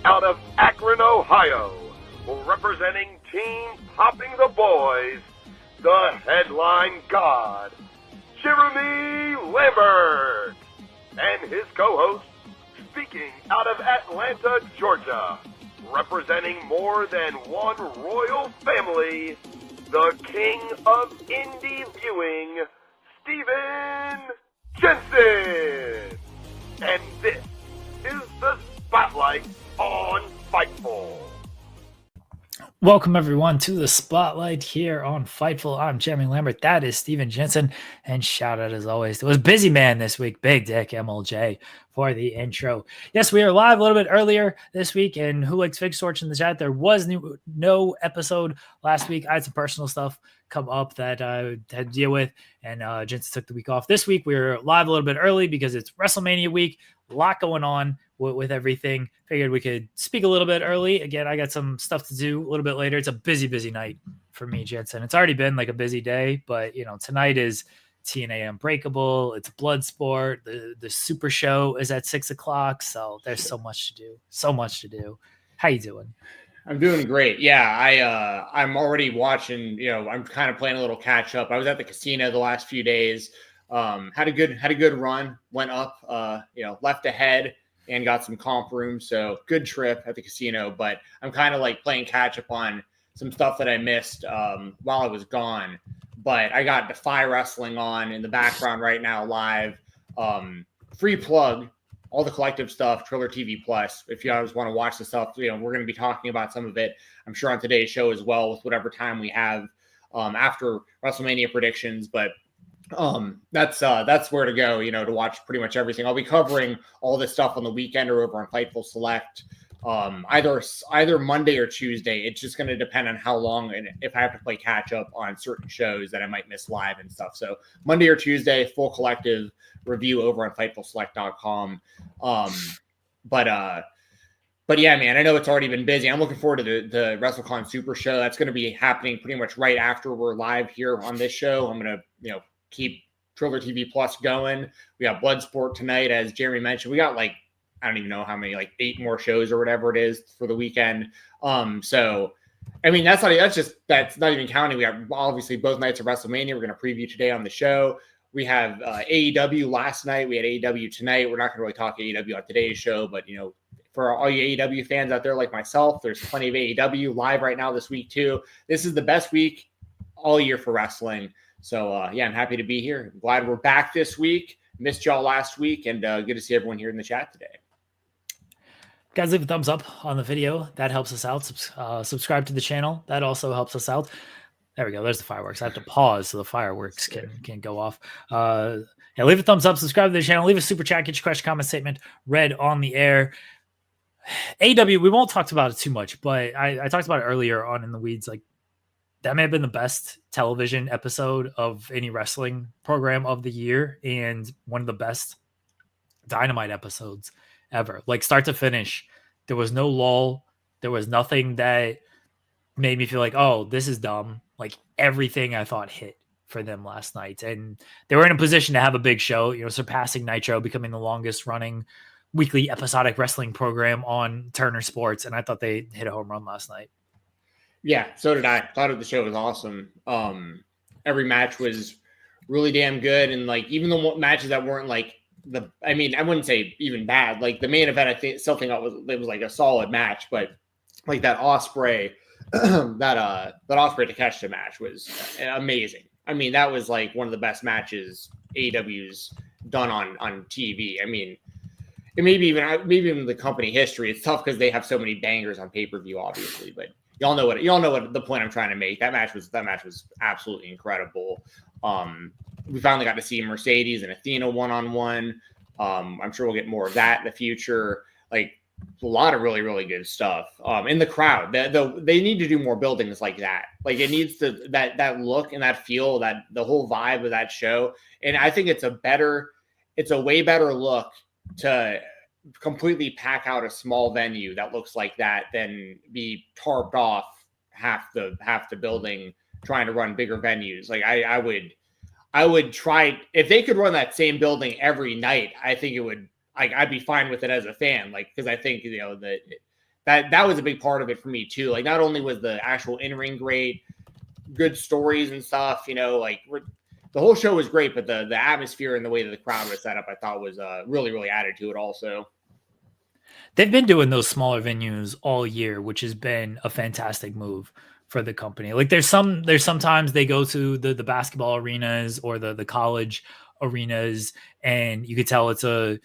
out of Akron, Ohio, representing Team Popping the Boys, the headline god, Jeremy Lambert, and his co-host, speaking out of Atlanta, Georgia, representing more than one royal family, the king of indie viewing, Stephen Jensen. And this is the Spotlight on Fightful. Welcome, everyone, to the Spotlight here on Fightful. I'm Jeremy Lambert. That is Stephen Jensen. And shout out, as always, to his busy man this week, Big Dick MLJ, for the intro. Yes, we are live a little bit earlier this week. And who likes Fig Sorch in the chat? There was no episode last week. I had some personal stuff come up that I had to deal with. And Jensen took the week off. This week, we're live a little bit early because it's WrestleMania week. A lot going on with everything. Figured we could speak a little bit early. Again, I got some stuff to do a little bit later. It's a busy night for me, Jensen. It's already been like a busy day, but tonight is TNA Unbreakable. It's Bloodsport. The Super Show is at 6:00. So there's so much to do. How you doing? I'm doing great. Yeah, I'm already watching. I'm kind of playing a little catch up. I was at the casino the last few days. Had a good run. Went up. Left ahead and got some comp room. So good trip at the casino. But I'm kind of like playing catch up on some stuff that I missed while I was gone. But I got Defy Wrestling on in the background right now, live. Free plug. All the collective stuff, Triller TV Plus. If you guys want to watch the stuff, we're going to be talking about some of it, I'm sure, on today's show as well, with whatever time we have after WrestleMania predictions. But that's where to go, to watch pretty much everything. I'll be covering all this stuff on the weekend or over on Fightful Select, either Monday or Tuesday. It's just going to depend on how long and if I have to play catch up on certain shows that I might miss live and stuff. So Monday or Tuesday, full collective review over on FightfulSelect.com. But yeah, man, I know it's already been busy. I'm looking forward to the WrestleCon Super Show. That's going to be happening pretty much right after we're live here on this show. I'm going to, keep Triller TV Plus going. We got Bloodsport tonight, as Jeremy mentioned. We got I don't even know how many, 8 more shows or whatever it is for the weekend. So, I mean, that's not even counting. We have obviously both nights of WrestleMania. We're going to preview today on the show. We have AEW last night. We had AEW tonight. We're not going to really talk AEW on today's show, but, for all you AEW fans out there like myself, there's plenty of AEW live right now this week too. This is the best week all year for wrestling. So, I'm happy to be here. I'm glad we're back this week. Missed y'all last week, and good to see everyone here in the chat today. Guys, leave a thumbs up on the video. That helps us out. Subscribe to the channel. That also helps us out. There we go. There's the fireworks. I have to pause so the fireworks can go off. Leave a thumbs up. Subscribe to the channel. Leave a super chat. Get your question, comment, statement read on the air. AW, we won't talk about it too much, but I talked about it earlier on in the weeds. That may have been the best television episode of any wrestling program of the year, and one of the best Dynamite episodes ever. Start to finish, there was no lull. There was nothing that made me feel like, oh, this is dumb. Everything I thought hit for them last night, and they were in a position to have a big show, surpassing Nitro, becoming the longest running weekly episodic wrestling program on Turner Sports. And I thought they hit a home run last night. Yeah, so did I. Thought the show was awesome. Every match was really damn good, and even the matches that weren't I wouldn't say even bad. The main event, I still think it was a solid match, but that Ospreay, that Ospreay Takeshita match was amazing. I mean, that was one of the best matches AEW's done on TV. I mean, it maybe even the company history. It's tough because they have so many bangers on pay-per-view, obviously, but y'all know what the point I'm trying to make. That match was absolutely incredible. We finally got to see Mercedes and Athena one-on-one. I'm sure we'll get more of that in the future. A lot of really, really good stuff. In the crowd, they need to do more buildings like that. It needs that look and that feel, that the whole vibe of that show. And I think it's a way better look to completely pack out a small venue that looks like that than be tarped off half the building trying to run bigger venues. I would try, if they could run that same building every night, I think it would, I'd be fine with it as a fan. Because I think, that was a big part of it for me too. Like, not only was the actual in-ring great, good stories and stuff, like the whole show was great, but the atmosphere and the way that the crowd was set up, I thought was really, really added to it also. They've been doing those smaller venues all year, which has been a fantastic move for the company. Like there's sometimes they go to the basketball arenas or the college arenas, and you could tell it's a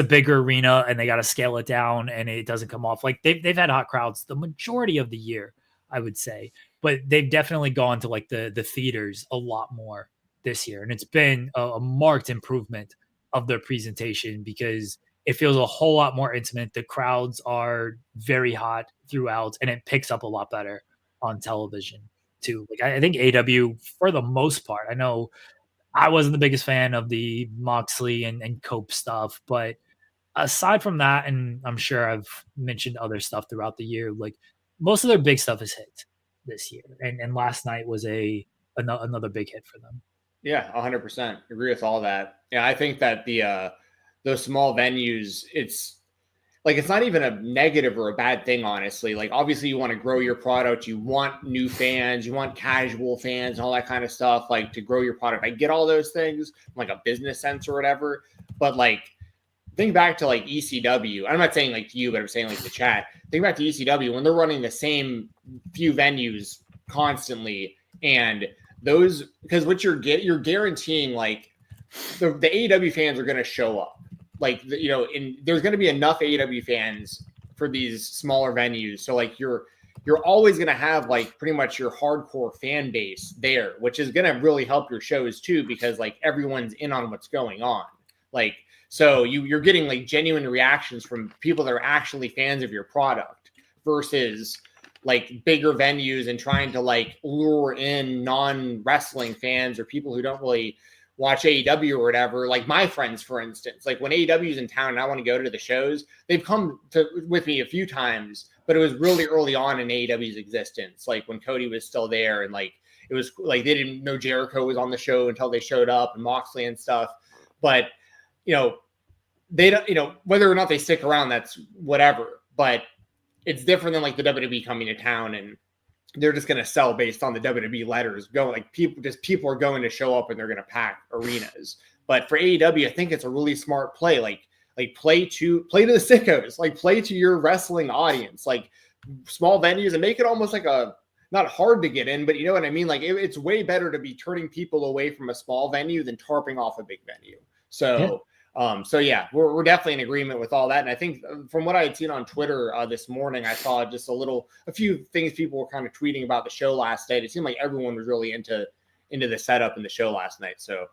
bigger arena and they got to scale it down and it doesn't come off. Like they've had hot crowds the majority of the year, I would say, but they've definitely gone to like the theaters a lot more this year. And it's been a marked improvement of their presentation because it feels a whole lot more intimate. The crowds are very hot throughout, and it picks up a lot better on television too. Like I think AEW, for the most part, I know I wasn't the biggest fan of the Moxley and Cope stuff, but aside from that, and I'm sure I've mentioned other stuff throughout the year, like most of their big stuff is hit this year, and last night was another big hit for them. Yeah, 100%. Agree with all that. Yeah, I think that those small venues, it's not even a negative or a bad thing, honestly. Like, obviously you want to grow your product. You want new fans, you want casual fans and all that kind of stuff, like to grow your product. I get all those things from like a business sense or whatever, but like think back to like ECW. I'm not saying like to you, but I'm saying like the chat. Think back to ECW when they're running the same few venues constantly, and those, because what you're guaranteeing, like the AEW fans are going to show up. Like, there's going to be enough AEW fans for these smaller venues. So like you're always going to have like pretty much your hardcore fan base there, which is going to really help your shows too, because like everyone's in on what's going on. Like, so you're getting like genuine reactions from people that are actually fans of your product versus like bigger venues and trying to like lure in non-wrestling fans or people who don't really watch AEW or whatever. Like my friends, for instance, like when AEW is in town and I want to go to the shows, they've come with me a few times, but it was really early on in AEW's existence. Like when Cody was still there, and like, it was like, they didn't know Jericho was on the show until they showed up, and Moxley and stuff. But, they don't, whether or not they stick around, that's whatever, but it's different than like the WWE coming to town and they're just going to sell based on the WWE letters. People are going to show up and they're going to pack arenas. But for AEW, I think it's a really smart play. Like play to the sickos, like play to your wrestling audience, like small venues, and make it almost like not hard to get in, but you know what I mean? Like it's way better to be turning people away from a small venue than tarping off a big venue. So, yeah. We're definitely in agreement with all that. And I think from what I had seen on Twitter this morning, I saw just a few things people were kind of tweeting about the show last night. It seemed like everyone was really into the setup in the show last night. So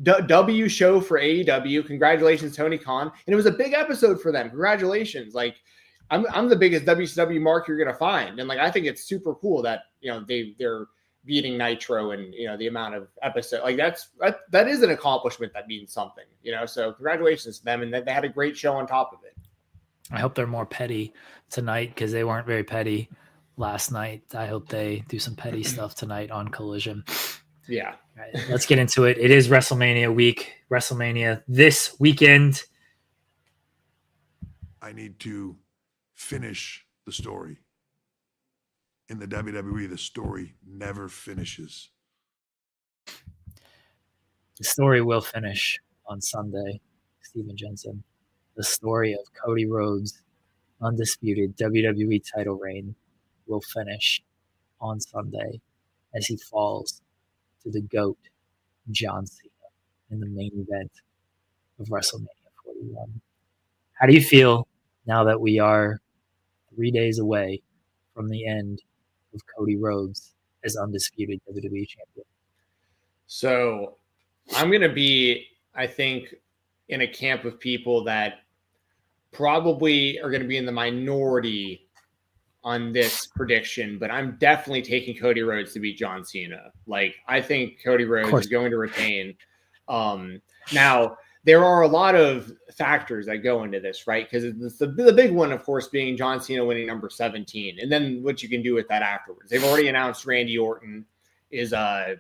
W show for AEW. Congratulations, Tony Khan. And it was a big episode for them. Congratulations. Like I'm the biggest WCW mark you're going to find. And like, I think it's super cool that, they're beating Nitro and, the amount of episodes, like that is an accomplishment that means something, so congratulations to them. And they had a great show on top of it. I hope they're more petty tonight because they weren't very petty last night. I hope they do some petty stuff tonight on Collision. Yeah. All right, let's get into it. It is WrestleMania week. WrestleMania this weekend. I need to finish the story. In the WWE, the story never finishes. The story will finish on Sunday, Stephen Jensen. The story of Cody Rhodes' undisputed WWE title reign will finish on Sunday as he falls to the GOAT, John Cena, in the main event of WrestleMania 41. How do you feel now that we are 3 days away from the end of Cody Rhodes as undisputed WWE champion? So I'm going to be, I think, in a camp of people that probably are going to be in the minority on this prediction, but I'm definitely taking Cody Rhodes to beat John Cena. Like, I think Cody Rhodes is going to retain. Now, there are a lot of factors that go into this, right? Because the big one, of course, being John Cena winning number 17, and then what you can do with that afterwards. They've already announced Randy Orton is they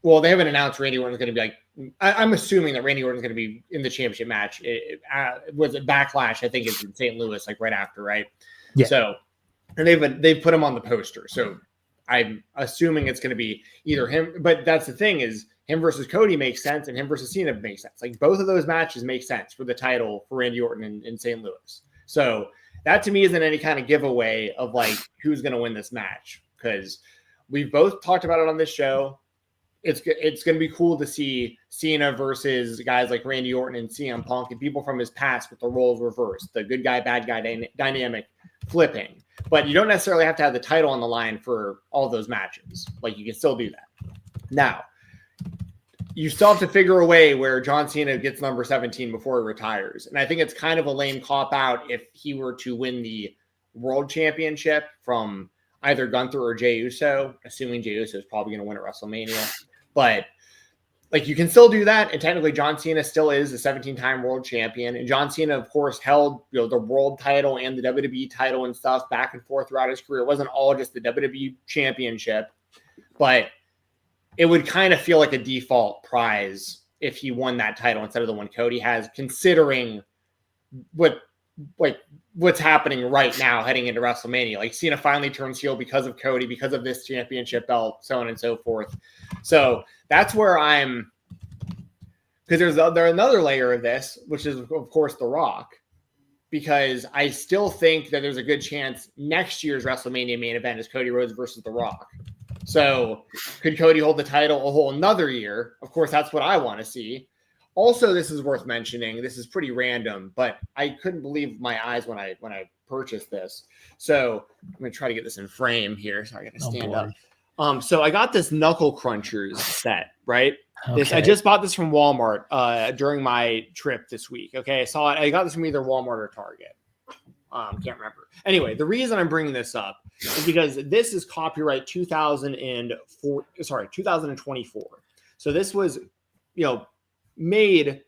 haven't announced Randy Orton's going to be like. I'm assuming that Randy Orton's going to be in the championship match. Was it Backlash? I think it's in St. Louis, like right after, right? Yeah. So, and they've put him on the poster. So I'm assuming it's going to be either him, but that's the thing is him versus Cody makes sense and him versus Cena makes sense. Like both of those matches make sense for the title for Randy Orton in St. Louis. So that to me isn't any kind of giveaway of like who's going to win this match, because we've both talked about it on this show. It's going to be cool to see Cena versus guys like Randy Orton and CM Punk and people from his past with the roles reversed, the good guy, bad guy dynamic flipping. But you don't necessarily have to have the title on the line for all those matches. Like you can still do that. Now, you still have to figure a way where John Cena gets number 17 before he retires. And I think it's kind of a lame cop-out if he were to win the World Championship from either Gunther or Jey Uso, assuming Jey Uso is probably going to win at WrestleMania. But like you can still do that, and technically John Cena still is a 17-time world champion. And John Cena, of course, held the world title and the WWE title and stuff back and forth throughout his career. It wasn't all just the WWE championship, but it would kind of feel like a default prize if he won that title instead of the one Cody has, considering what's happening right now heading into WrestleMania. Like Cena finally turns heel because of Cody, because of this championship belt, so on and so forth. So that's where I'm, because there's another layer of this, which is of course The Rock, because I still think that there's a good chance next year's WrestleMania main event is Cody Rhodes versus The Rock. So could Cody hold the title a whole another year? Of course, that's what I want to see. Also, this is worth mentioning. This is pretty random, but I couldn't believe my eyes when I purchased this. So I'm going to try to get this in frame here. So I got to stand up. So I got this Knuckle Crunchers set, right? Okay. I just bought this from Walmart during my trip this week. Okay, I saw it. I got this from either Walmart or Target. Can't remember. Anyway, the reason I'm bringing this up is because this is copyright 2024. So this was, made.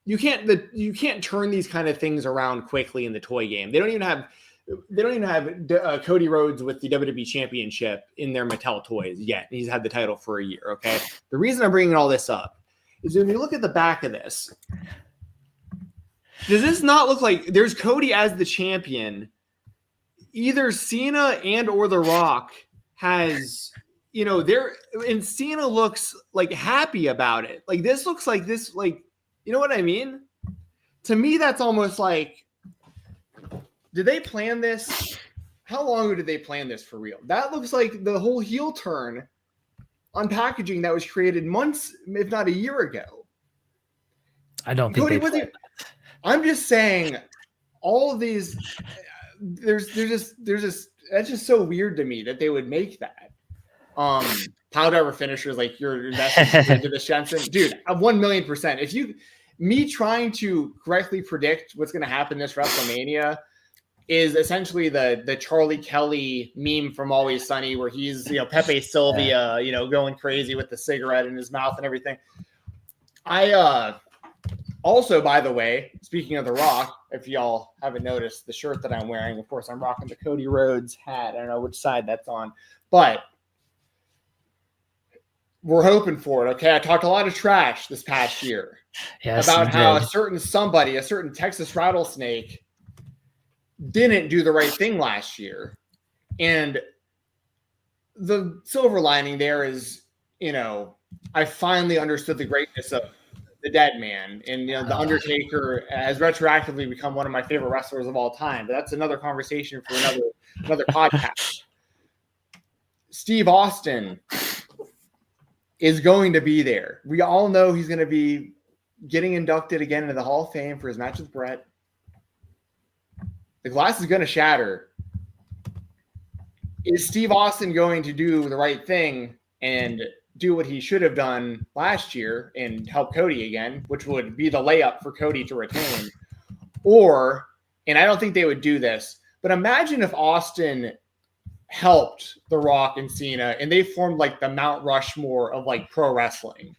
You can't turn these kind of things around quickly in the toy game. They don't even have Cody Rhodes with the WWE Championship in their Mattel toys yet. He's had the title for a year. Okay. The reason I'm bringing all this up is when you look at the back of this. Does this not look like there's Cody as the champion? Either Cena and or The Rock has, and Cena looks like happy about it. Like this looks like this, like, you know what I mean? To me, that's almost like, did they plan this? How long ago did they plan this for real? That looks like the whole heel turn on packaging that was created months, if not a year ago. I don't think Cody they planned that. I'm just saying, all of these, there's just that's just so weird to me that they would make that. Pile driver finishers, like you're investing into the Jensen, dude. 1,000,000%. If me trying to correctly predict what's going to happen this WrestleMania is essentially the Charlie Kelly meme from Always Sunny, where he's Pepe Sylvia, going crazy with the cigarette in his mouth and everything. Also, by the way, speaking of The Rock, if y'all haven't noticed the shirt that I'm wearing, of course, I'm rocking the Cody Rhodes hat. I don't know which side that's on, but we're hoping for it. Okay. I talked a lot of trash this past year about how a certain Texas rattlesnake didn't do the right thing last year. And the silver lining there is, I finally understood the greatness of the dead man, and the Undertaker has retroactively become one of my favorite wrestlers of all time. But that's another conversation for another podcast. Steve Austin is going to be there. We all know he's going to be getting inducted again into the Hall of Fame for his match with Brett. The glass is going to shatter. Is Steve Austin going to do the right thing and do what he should have done last year and help Cody again, which would be the layup for Cody to retain? Or, and I don't think they would do this, but imagine if Austin helped The Rock and Cena and they formed like the Mount Rushmore of like pro wrestling.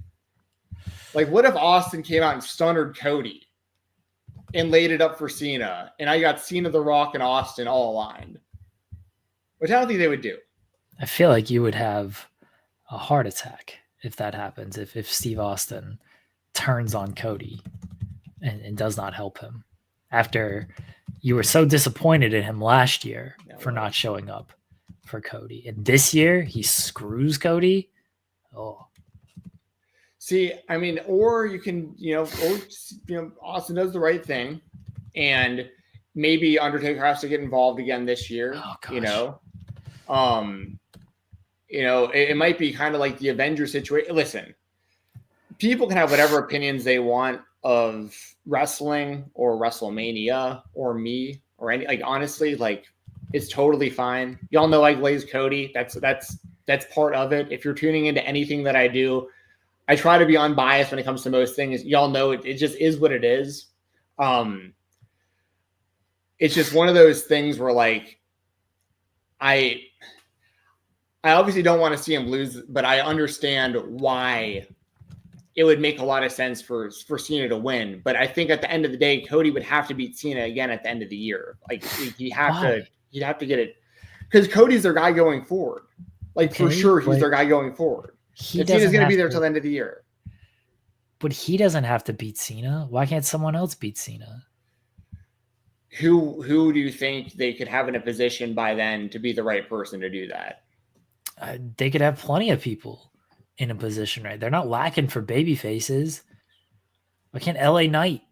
Like, what if Austin came out and stunnered Cody and laid it up for Cena, and I got Cena, The Rock, and Austin all aligned? Which I don't think they would do. I feel like you would have a heart attack if that happens, if Steve Austin turns on Cody and does not help him after You were so disappointed in him last year for well. not showing up for Cody. And this year, he screws Cody. Oh. See, I mean, or you can, Austin does the right thing, and maybe Undertaker has to get involved again this year. Oh, gosh. It might be kind of like the Avengers situation. Listen, people can have whatever opinions they want of wrestling or WrestleMania or me or any, like, honestly, like, it's totally fine. Y'all know I glaze Cody. That's part of it. If you're tuning into anything that I do, I try to be unbiased when it comes to most things. Y'all know it just is what it is. It's just one of those things where, like, I obviously don't want to see him lose, but I understand why it would make a lot of sense for Cena to win. But I think at the end of the day, Cody would have to beat Cena again at the end of the year. Like, he'd have to get it, because Cody's their guy going forward. Like, for sure, he's their guy going forward. Cena's going to be there till the end of the year. But he doesn't have to beat Cena. Why can't someone else beat Cena? Who do you think they could have in a position by then to be the right person to do that? They could have plenty of people in a position, right? They're not lacking for baby faces. Why can't LA Knight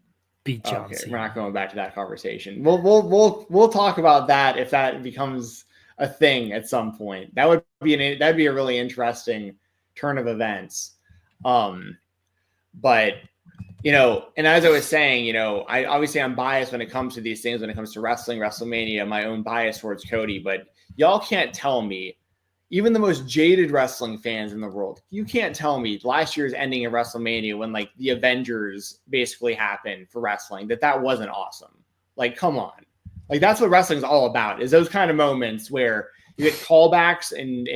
beat John Cena? We're not going back to that conversation. We'll talk about that if that becomes a thing at some point. That'd be a really interesting turn of events. But, and as I was saying, I obviously I'm biased when it comes to these things, when it comes to wrestling, WrestleMania, my own bias towards Cody, but y'all can't tell me, even the most jaded wrestling fans in the world, you can't tell me last year's ending in WrestleMania, when, like, the Avengers basically happened for wrestling, that wasn't awesome. Like, come on. Like, that's what wrestling's all about, is those kind of moments where you get callbacks and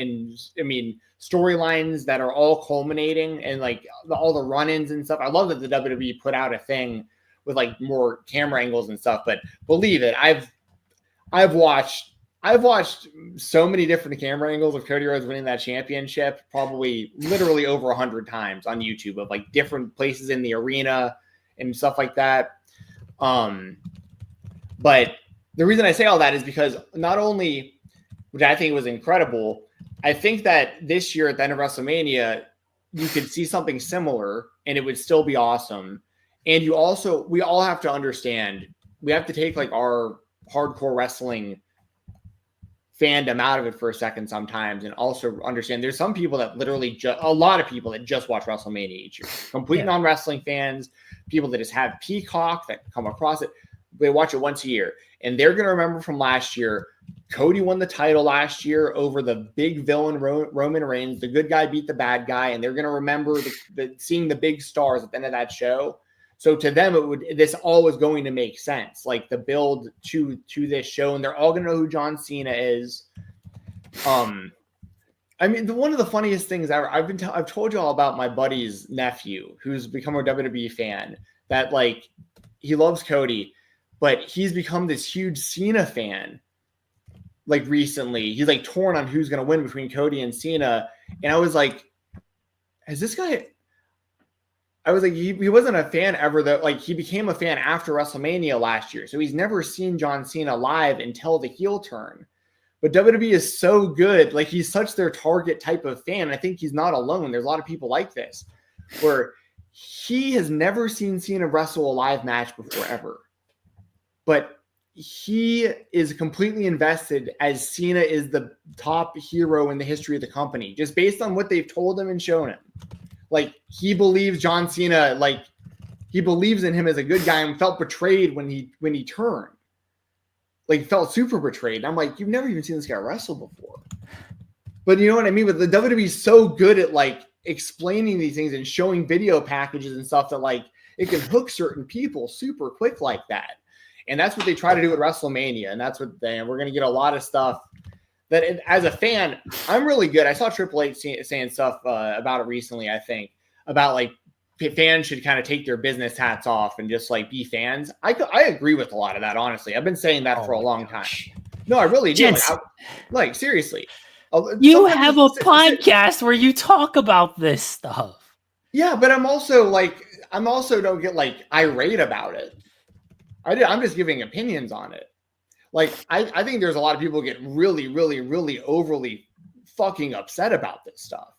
I mean, storylines that are all culminating, and, like, all the run-ins and stuff. I love that the WWE put out a thing with, like, more camera angles and stuff, but believe it, I've watched so many different camera angles of Cody Rhodes winning that championship, probably literally over 100 times on YouTube, of, like, different places in the arena and stuff like that. But the reason I say all that is because not only, which I think was incredible, I think that this year at the end of WrestleMania, you could see something similar and it would still be awesome. And we all have to understand, we have to take, like, our hardcore wrestling fandom out of it for a second sometimes, and also understand there's some people that literally a lot of people that just watch WrestleMania each year, complete non-wrestling fans, people that just have Peacock that come across it. They watch it once a year, and they're going to remember from last year, Cody won the title last year over the big villain Roman Reigns. The good guy beat the bad guy, and they're going to remember seeing the big stars at the end of that show. So to them, this all was going to make sense, like the build to this show, and they're all going to know who John Cena is. I mean, one of the funniest things ever. I've told you all about my buddy's nephew, who's become a WWE fan. That, like, he loves Cody, but he's become this huge Cena fan. Like, recently, he's, like, torn on who's going to win between Cody and Cena, and I was like, has this guy? I was like, he wasn't a fan ever, though. Like, he became a fan after WrestleMania last year. So he's never seen John Cena live until the heel turn. But WWE is so good. Like, he's such their target type of fan. I think he's not alone. There's a lot of people like this, where he has never seen Cena wrestle a live match before, ever. But he is completely invested, as Cena is the top hero in the history of the company, just based on what they've told him and shown him. Like, he believes John Cena, like, he believes in him as a good guy, and felt betrayed when he turned. Like, felt super betrayed. And I'm like, you've never even seen this guy wrestle before. But you know what I mean? But the WWE is so good at, like, explaining these things and showing video packages and stuff that, like, it can hook certain people super quick like that. And that's what they try to do at WrestleMania. And that's what we're going to get a lot of stuff that, as a fan, I'm really good. I saw Triple H saying stuff about it recently, I think, about, like, fans should kind of take their business hats off and just, like, be fans. I agree with a lot of that, honestly. I've been saying that for a long time. No, I really do. Like, seriously. You have a podcast where you talk about this stuff. Yeah, but I'm also don't get, like, irate about it. I'm just giving opinions on it. Like, I think there's a lot of people get really, really, really overly fucking upset about this stuff.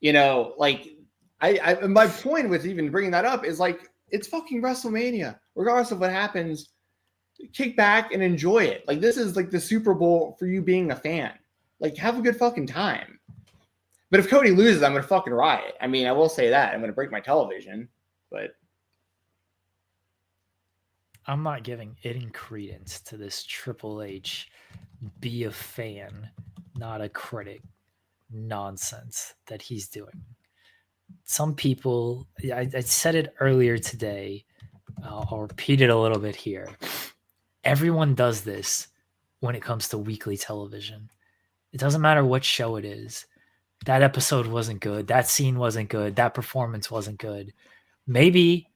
You know, like, my point with even bringing that up is like, it's fucking WrestleMania. Regardless of what happens, kick back and enjoy it. Like, this is like the Super Bowl for you being a fan. Like, have a good fucking time. But if Cody loses, I'm going to fucking riot. I mean, I will say that. I'm going to break my television, but I'm not giving any credence to this Triple H be a fan, not a critic nonsense that he's doing. Some people, I said it earlier today, I'll repeat it a little bit here. Everyone does this when it comes to weekly television. It doesn't matter what show it is. That episode wasn't good. That scene wasn't good. That performance wasn't good. Maybe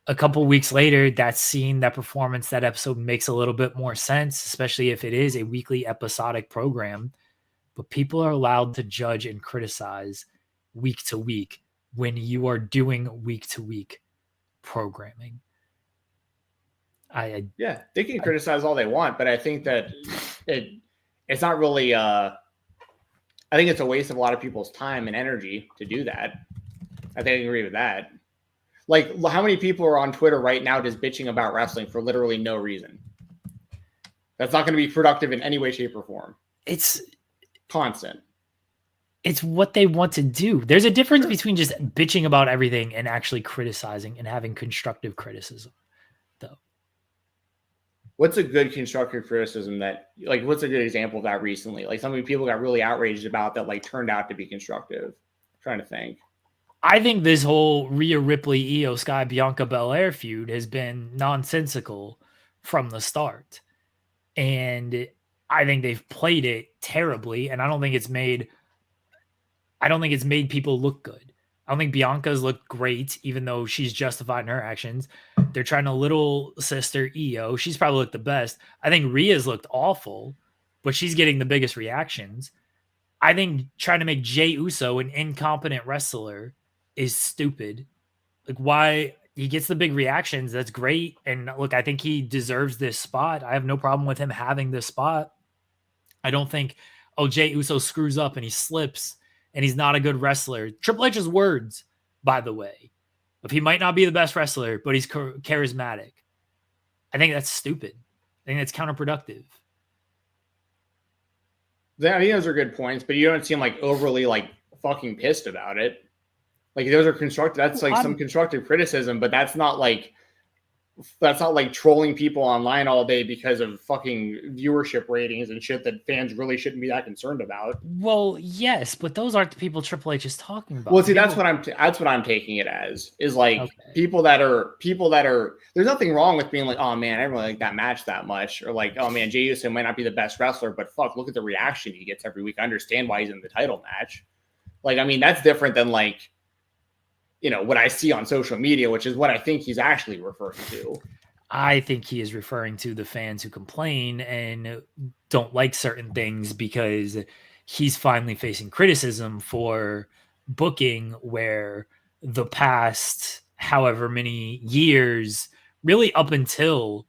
a couple weeks later, that scene, that performance, that episode makes a little bit more sense, especially if it is a weekly episodic program. But people are allowed to judge and criticize week to week when you are doing week to week programming. Yeah, they can criticize all they want, but I think that it's not really. I think it's a waste of a lot of people's time and energy to do that. I think I agree with that. Like, how many people are on Twitter right now just bitching about wrestling for literally no reason? That's not going to be productive in any way, shape, or form. It's constant. It's what they want to do. There's a difference between just bitching about everything and actually criticizing and having constructive criticism, though. What's a good constructive criticism that, like, what's a good example of that recently? Like, something people got really outraged about that, like, turned out to be constructive. I'm trying to think. I think this whole Rhea Ripley, Io Sky, Bianca Belair feud has been nonsensical from the start. And I think they've played it terribly. And I don't think it's made people look good. I don't think Bianca's looked great, even though she's justified in her actions. They're trying to little sister Io. She's probably looked the best. I think Rhea's looked awful, but she's getting the biggest reactions. I think trying to make Jey Uso an incompetent wrestler is stupid. Like, why? He gets the big reactions. That's great. And look, I think he deserves this spot. I have no problem with him having this spot. I don't think, Jey Uso screws up and he slips and he's not a good wrestler. Triple H's words, by the way, if he might not be the best wrestler, but he's charismatic. I think that's stupid. I think that's counterproductive. I think those are good points, but you don't seem like overly like fucking pissed about it. Like, those are constructive. That's like some constructive criticism, but that's not like trolling people online all day because of fucking viewership ratings and shit that fans really shouldn't be that concerned about. Well, yes, but those aren't the people Triple H is talking about. Well, see, that's what I'm taking it as, is like people that are. There's nothing wrong with being like, oh man, I didn't really like that match that much, or like, oh man, Jey Uso might not be the best wrestler, but fuck, look at the reaction he gets every week. I understand why he's in the title match. Like, I mean, that's different than like, you know, what I see on social media, which is what I think he's actually referring to. I think he is referring to the fans who complain and don't like certain things because he's finally facing criticism for booking where the past however many years, really up until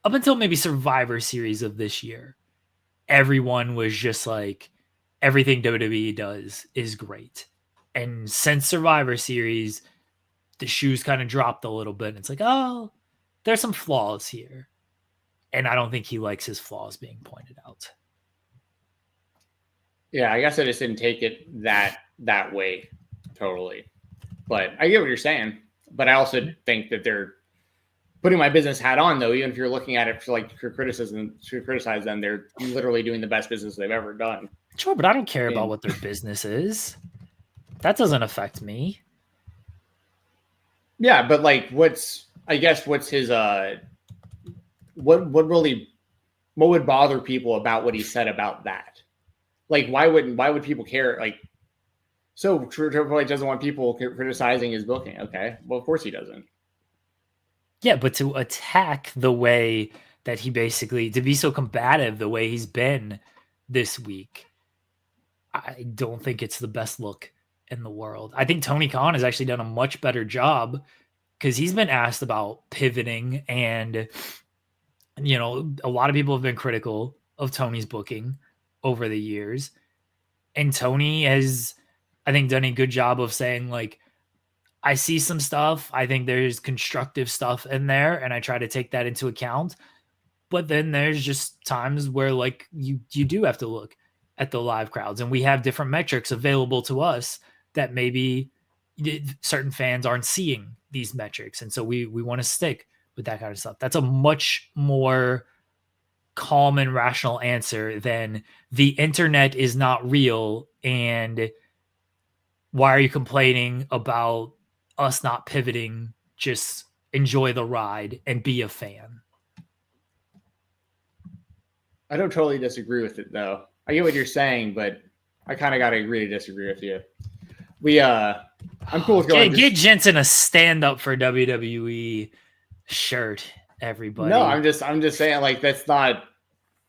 maybe Survivor Series of this year, everyone was just like, everything WWE does is great. And since Survivor Series, the shoes kind of dropped a little bit. And it's like, oh, there's some flaws here. And I don't think he likes his flaws being pointed out. Yeah, I guess I just didn't take it that way totally. But I get what you're saying. But I also think that they're putting my business hat on, though. Even if you're looking at it for like for criticism, to criticize them, they're literally doing the best business they've ever done. Sure, but I don't care about what their business is. That doesn't affect me. Yeah, but like, what's his what would bother people about what he said about that? Like, why would people care? Like, so Triple H doesn't want people criticizing his booking. Okay, well, of course he doesn't. Yeah, but to attack the way that he basically, to be so combative the way he's been this week, I don't think it's the best look in the world. I think Tony Khan has actually done a much better job because he's been asked about pivoting and you know, a lot of people have been critical of Tony's booking over the years. And Tony has, I think, done a good job of saying, like, I see some stuff. I think there's constructive stuff in there, and I try to take that into account. But then there's just times where, like, you do have to look at the live crowds, and we have different metrics available to us that maybe certain fans aren't seeing these metrics, and so we want to stick with that kind of stuff. That's a much more calm and rational answer than the internet is not real and why are you complaining about us not pivoting? Just enjoy the ride and be a fan. I don't totally disagree with it, though. I get what you're saying, but I kind of got to agree to disagree with you. I'm cool with going. Get Jensen a stand up for WWE shirt, everybody. No, I'm just saying, like, that's not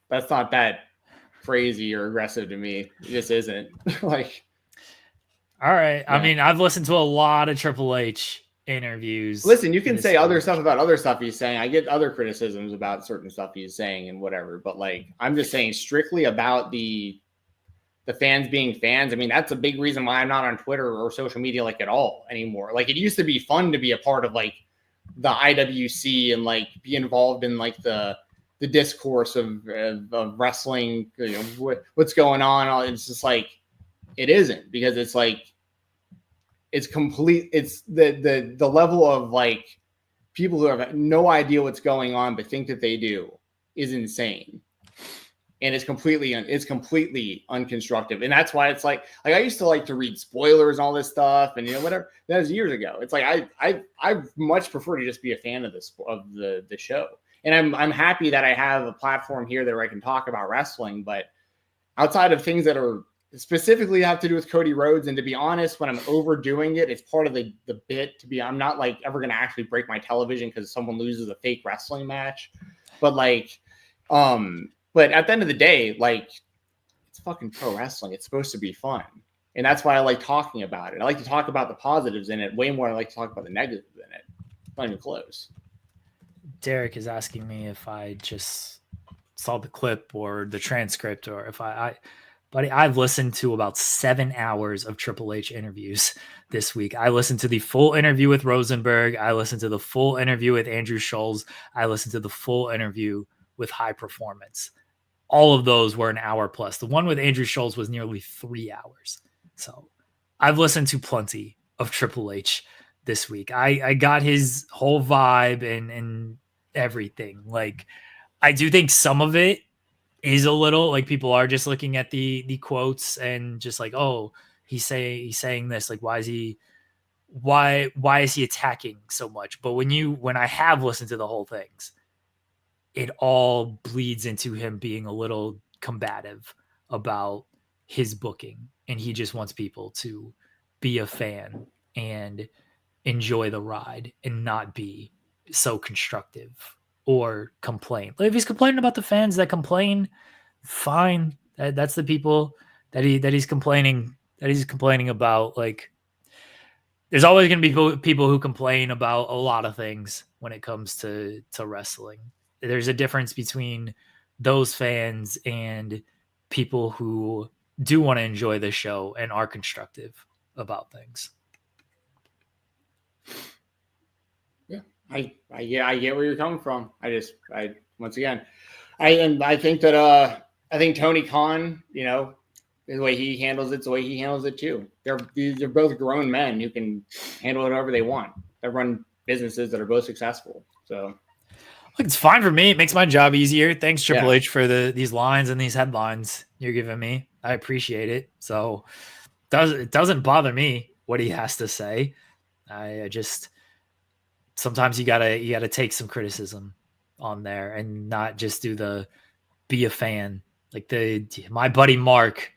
that crazy or aggressive to me. It just isn't. Like, all right. Yeah. I mean, I've listened to a lot of Triple H interviews. Listen, you can say other stuff about other stuff he's saying. I get other criticisms about certain stuff he's saying and whatever, but like, I'm just saying strictly about the fans being fans. I mean, that's a big reason why I'm not on Twitter or social media like at all anymore. Like, it used to be fun to be a part of like the IWC and like be involved in like the discourse of wrestling, you know, what's going on. It's just like, it isn't, because it's like, it's complete. It's the level of like people who have no idea what's going on, but think that they do is insane. And it's completely unconstructive. And that's why it's like I used to like to read spoilers and all this stuff and, you know, whatever. That was years ago. It's like, I much prefer to just be a fan of the show. And I'm happy that I have a platform here that I can talk about wrestling, but outside of things that are specifically have to do with Cody Rhodes, and to be honest, when I'm overdoing it, it's part of the bit. I'm not like ever going to actually break my television because someone loses a fake wrestling match. But like, but at the end of the day, like, it's fucking pro wrestling. It's supposed to be fun. And that's why I like talking about it. I like to talk about the positives in it way more than I like to talk about the negatives in it. Not even close. Derek is asking me if I just saw the clip or the transcript, or if Buddy, I've listened to about 7 hours of Triple H interviews this week. I listened to the full interview with Rosenberg. I listened to the full interview with Andrew Schulz. I listened to the full interview with High Performance. All of those were an hour plus. The one with Andrew Schulz was nearly 3 hours. So I've listened to plenty of Triple H this week. I got his whole vibe and everything. Like, I do think some of it is a little like people are just looking at the quotes and just like, oh, he's saying this, like, why is he attacking so much? But when I have listened to the whole things, it all bleeds into him being a little combative about his booking, and he just wants people to be a fan and enjoy the ride and not be so constructive or complain. Like, if he's complaining about the fans that complain, fine. That's the people that he's complaining about. Like, there's always going to be people who complain about a lot of things when it comes to wrestling. There's a difference between those fans and people who do want to enjoy the show and are constructive about things. I get where you're coming from. I once again, I think that I think Tony Khan, you know, the way he handles it's the way he handles it too. They're both grown men who can handle it however they want. They run businesses that are both successful. So it's fine for me. It makes my job easier. Thanks, Triple H, for these lines and these headlines you're giving me. I appreciate it. So it doesn't bother me what he has to say. I just sometimes you gotta take some criticism on there and not just do the be a fan like my buddy Mark,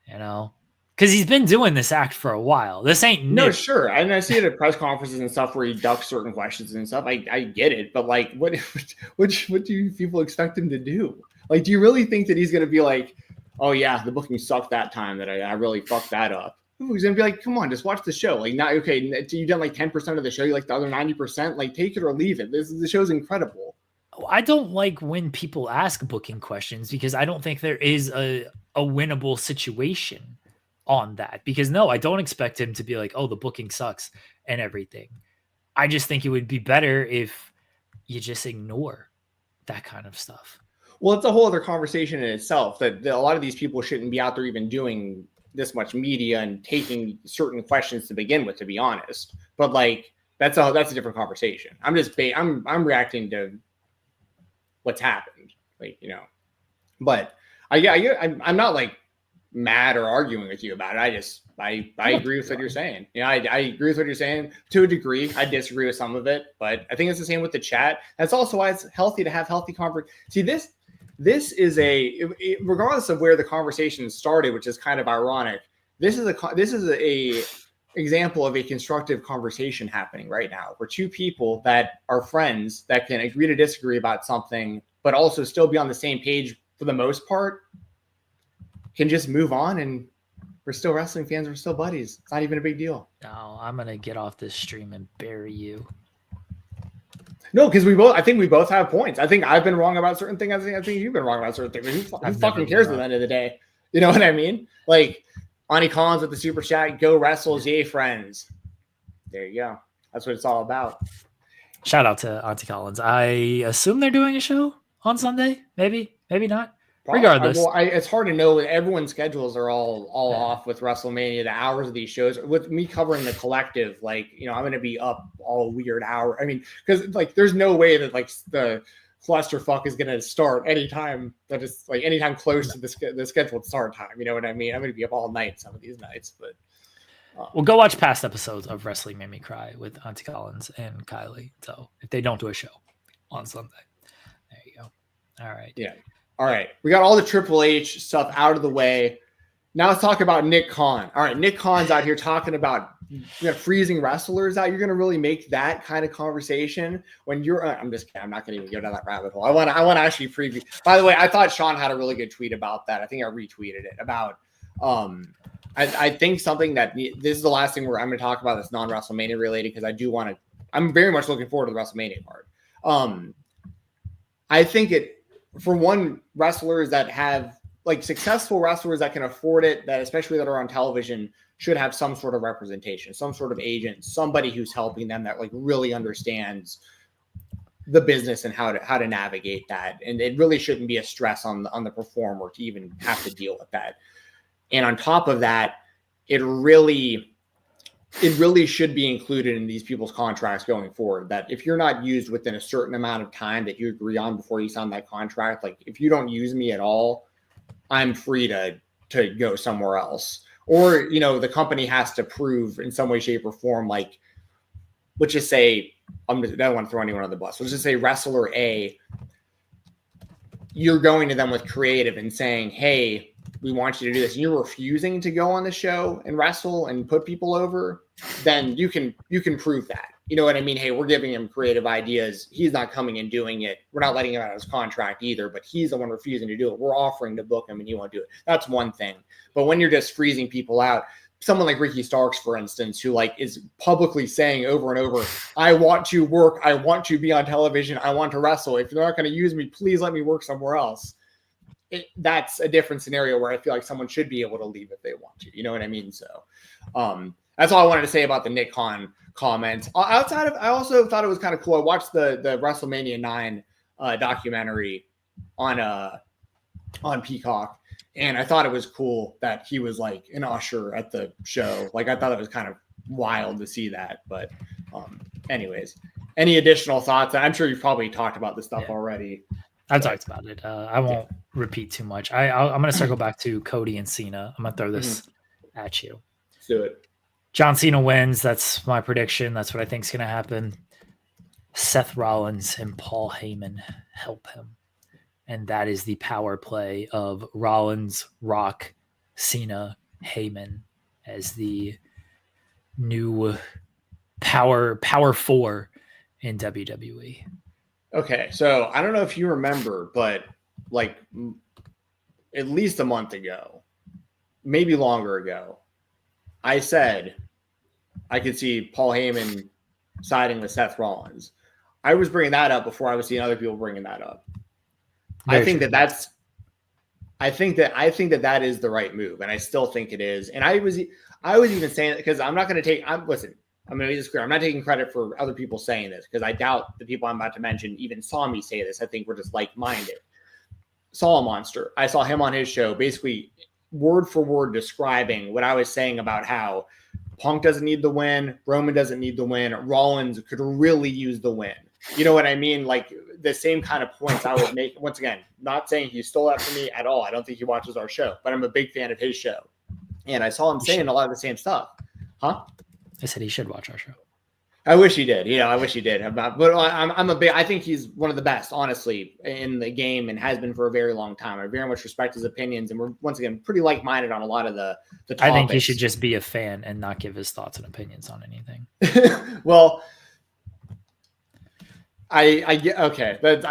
you know, because he's been doing this act for a while. This ain't new. No, sure. And I see it at press conferences and stuff where he ducks certain questions and stuff. I get it, but like, what do people expect him to do? Like, do you really think that he's going to be like, oh yeah, the booking sucked that time, that I really fucked that up? He's going to be like, come on, just watch the show. Like, not okay. You've done like 10% of the show. You like the other 90%. Like, take it or leave it. The show's incredible. I don't like when people ask booking questions because I don't think there is a winnable situation on that. Because no, I don't expect him to be like, oh, the booking sucks and everything. I just think it would be better if you just ignore that kind of stuff. Well, it's a whole other conversation in itself that a lot of these people shouldn't be out there even doing this much media and taking certain questions to begin with, to be honest. But like, that's a different conversation. I'm reacting to what's happened, like, you know, but I'm not like mad or arguing with you about it. I agree with what you're saying. I agree with what you're saying to a degree. I disagree with some of it, but I think it's the same with the chat. That's also why it's healthy to have healthy conversation. See, this is regardless of where the conversation started, which is kind of ironic. This is a example of a constructive conversation happening right now, where two people that are friends that can agree to disagree about something, but also still be on the same page for the most part, can just move on, and we're still wrestling fans. We're still buddies. It's not even a big deal. No, I'm going to get off this stream and bury you. No, because I think we both have points. I think I've been wrong about certain things. I think you've been wrong about certain things. Who fucking cares at the end of the day? You know what I mean? Like, Ani Collins with the super chat, go wrestle, yay friends. There you go. That's what it's all about. Shout out to Auntie Collins. I assume they're doing a show on Sunday. Maybe not. Probably. Regardless, it's hard to know. Everyone's schedules are all off with WrestleMania. The hours of these shows, with me covering the collective, like, you know, I'm going to be up all weird hour. I mean, because like, there's no way that like the clusterfuck is going to start anytime close to the scheduled start time. You know what I mean? I'm going to be up all night some of these nights, but well, go watch past episodes of Wrestling Made Me Cry with Auntie Collins and Kylie. So if they don't do a show on Sunday, there you go. All right. Yeah. All right. We got all the Triple H stuff out of the way. Now let's talk about Nick Khan. All right. Nick Khan's out here talking about freezing wrestlers out. You're going to really make that kind of conversation when you're, I'm just kidding. I'm not going to even go down that rabbit hole. I want to actually preview. By the way, I thought Sean had a really good tweet about that. I think I retweeted it about, I think something that this is the last thing where I'm going to talk about that's non-WrestleMania related, because I'm very much looking forward to the WrestleMania part. I think for one, wrestlers that have, like, successful wrestlers that can afford it, that especially that are on television, should have some sort of representation, some sort of agent, somebody who's helping them that like really understands the business and how to navigate that. And it really shouldn't be a stress on the performer to even have to deal with that. And on top of that, it really should be included in these people's contracts going forward, that if you're not used within a certain amount of time that you agree on before you sign that contract, like if you don't use me at all, I'm free to go somewhere else. Or, you know, the company has to prove in some way, shape, or form, like, let's just say, I don't want to throw anyone on the bus. Let's just say wrestler A, you're going to them with creative and saying, hey, we want you to do this, and you're refusing to go on the show and wrestle and put people over, then you can prove that. You know what I mean? Hey, we're giving him creative ideas. He's not coming and doing it. We're not letting him out of his contract either, but he's the one refusing to do it. We're offering to book him and you won't do it. That's one thing. But when you're just freezing people out, someone like Ricky Starks, for instance, who like is publicly saying over and over, I want to work. I want to be on television. I want to wrestle. If you're not going to use me, please let me work somewhere else. That's a different scenario where I feel like someone should be able to leave if they want to. You know what I mean? So that's all I wanted to say about the Nick Khan comments. Outside of, I also thought it was kind of cool. I watched the WrestleMania 9 documentary on Peacock, and I thought it was cool that he was like an usher at the show. Like, I thought it was kind of wild to see that. But anyways, any additional thoughts? I'm sure you've probably talked about this stuff already. I've talked about it. I won't repeat too much. I'm going to circle back to Cody and Cena. I'm going to throw this at you. Let's do it. John Cena wins. That's my prediction. That's what I think is going to happen. Seth Rollins and Paul Heyman help him. And that is the power play of Rollins, Rock, Cena, Heyman as the new power four in WWE. Okay, so I don't know if you remember, but like at least a month ago, maybe longer ago, I said I could see Paul Heyman siding with Seth Rollins. I was bringing that up before I was seeing other people bringing that up. Very I think true. I think that that is the right move, and I still think it is. And I was even saying it because I'm not going to take. I'm going to be this clear. I'm not taking credit for other people saying this because I doubt the people I'm about to mention even saw me say this. I think we're just like-minded. Saw a Monster. I saw him on his show, basically word for word describing what I was saying about how Punk doesn't need the win, Roman doesn't need the win, Rollins could really use the win. You know what I mean? Like the same kind of points I would make. Once again, not saying he stole that from me at all. I don't think he watches our show, but I'm a big fan of his show. And I saw him saying a lot of the same stuff. Huh? I said he should watch our show. I wish he did. I wish he did. But I think he's one of the best, honestly, in the game and has been for a very long time. I very much respect his opinions. And we're, once again, pretty like-minded on a lot of the topics. I think he should just be a fan and not give his thoughts and opinions on anything. Well, I get okay. That's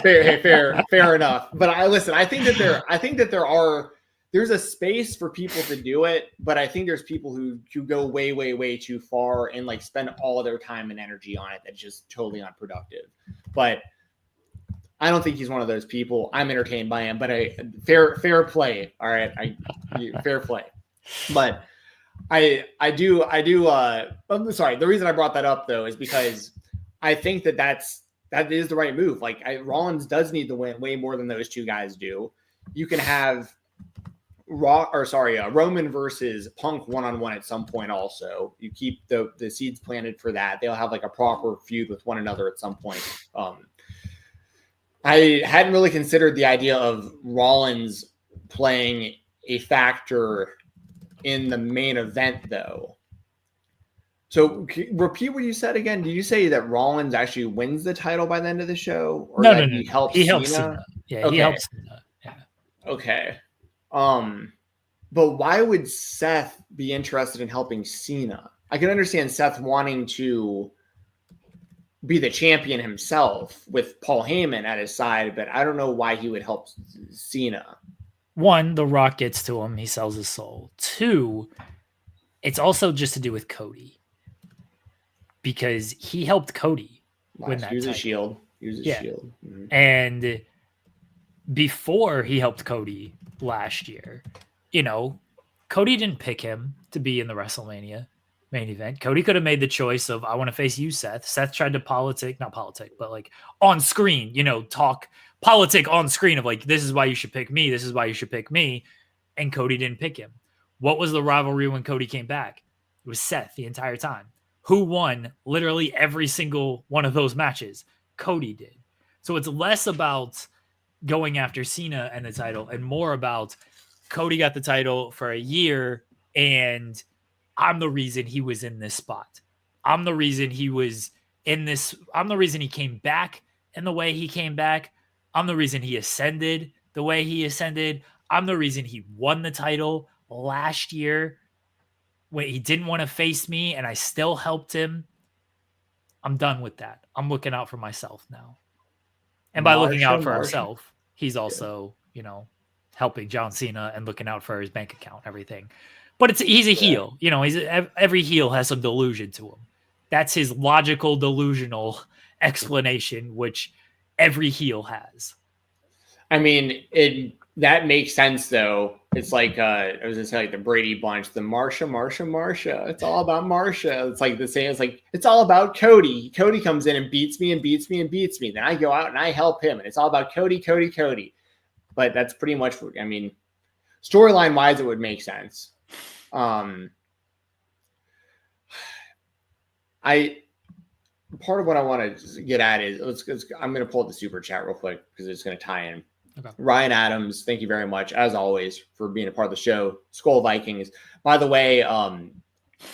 fair enough. But I think that there's a space for people to do it, but I think there's people who go way, way, way too far and like spend all of their time and energy on it. That's just totally unproductive. But I don't think he's one of those people. I'm entertained by him, but fair play. All right. Fair play. But I'm sorry. The reason I brought that up though is because I think that is the right move. Like Rollins does need the win way more than those two guys do. You can have Roman versus Punk one-on-one at some point. Also, you keep the seeds planted for that. They'll have like a proper feud with one another at some point. I hadn't really considered the idea of Rollins playing a factor in the main event though. So repeat what you said again. Did you say that Rollins actually wins the title by the end of the show? Or No. He helps Cena? Yeah, okay. He helps Cena. Yeah. Okay. But why would Seth be interested in helping Cena? I can understand Seth wanting to be the champion himself with Paul Heyman at his side, but I don't know why he would help Cena. One, The Rock gets to him. He sells his soul. Two, it's also just to do with Cody. Because he helped Cody win that Use title. a shield. Use a shield. Mm-hmm. And before he helped Cody last year, Cody didn't pick him to be in the WrestleMania main event. Cody could have made the choice of, I want to face you, Seth. Seth tried to but like on screen, talk politic on screen of like, this is why you should pick me. This is why you should pick me. And Cody didn't pick him. What was the rivalry when Cody came back? It was Seth the entire time. Who won literally every single one of those matches? Cody did. So it's less about going after Cena and the title and more about Cody got the title for a year and I'm the reason he was in this spot. I'm the reason he was in this. I'm the reason he came back in the way he came back. I'm the reason he ascended the way he ascended. I'm the reason he won the title last year when he didn't want to face me and I still helped him. I'm done with that. I'm looking out for myself now. And by looking out for himself, he's also, helping John Cena and looking out for his bank account, everything. But he's a heel. Every heel has some delusion to him. That's his logical, delusional explanation, which every heel has. I mean, that makes sense though. It's like I was gonna say like the Brady Bunch, the Marsha. It's all about Marsha. It's like the same. It's like it's all about Cody. Cody comes in and beats me. Then I go out and I help him, and it's all about Cody. But that's pretty much. I mean, storyline wise, it would make sense. Part of what I want to get at is I'm going to pull up the super chat real quick because it's going to tie in. Okay. Ryan Adams, thank you very much, as always, for being a part of the show. Skull Vikings. By the way,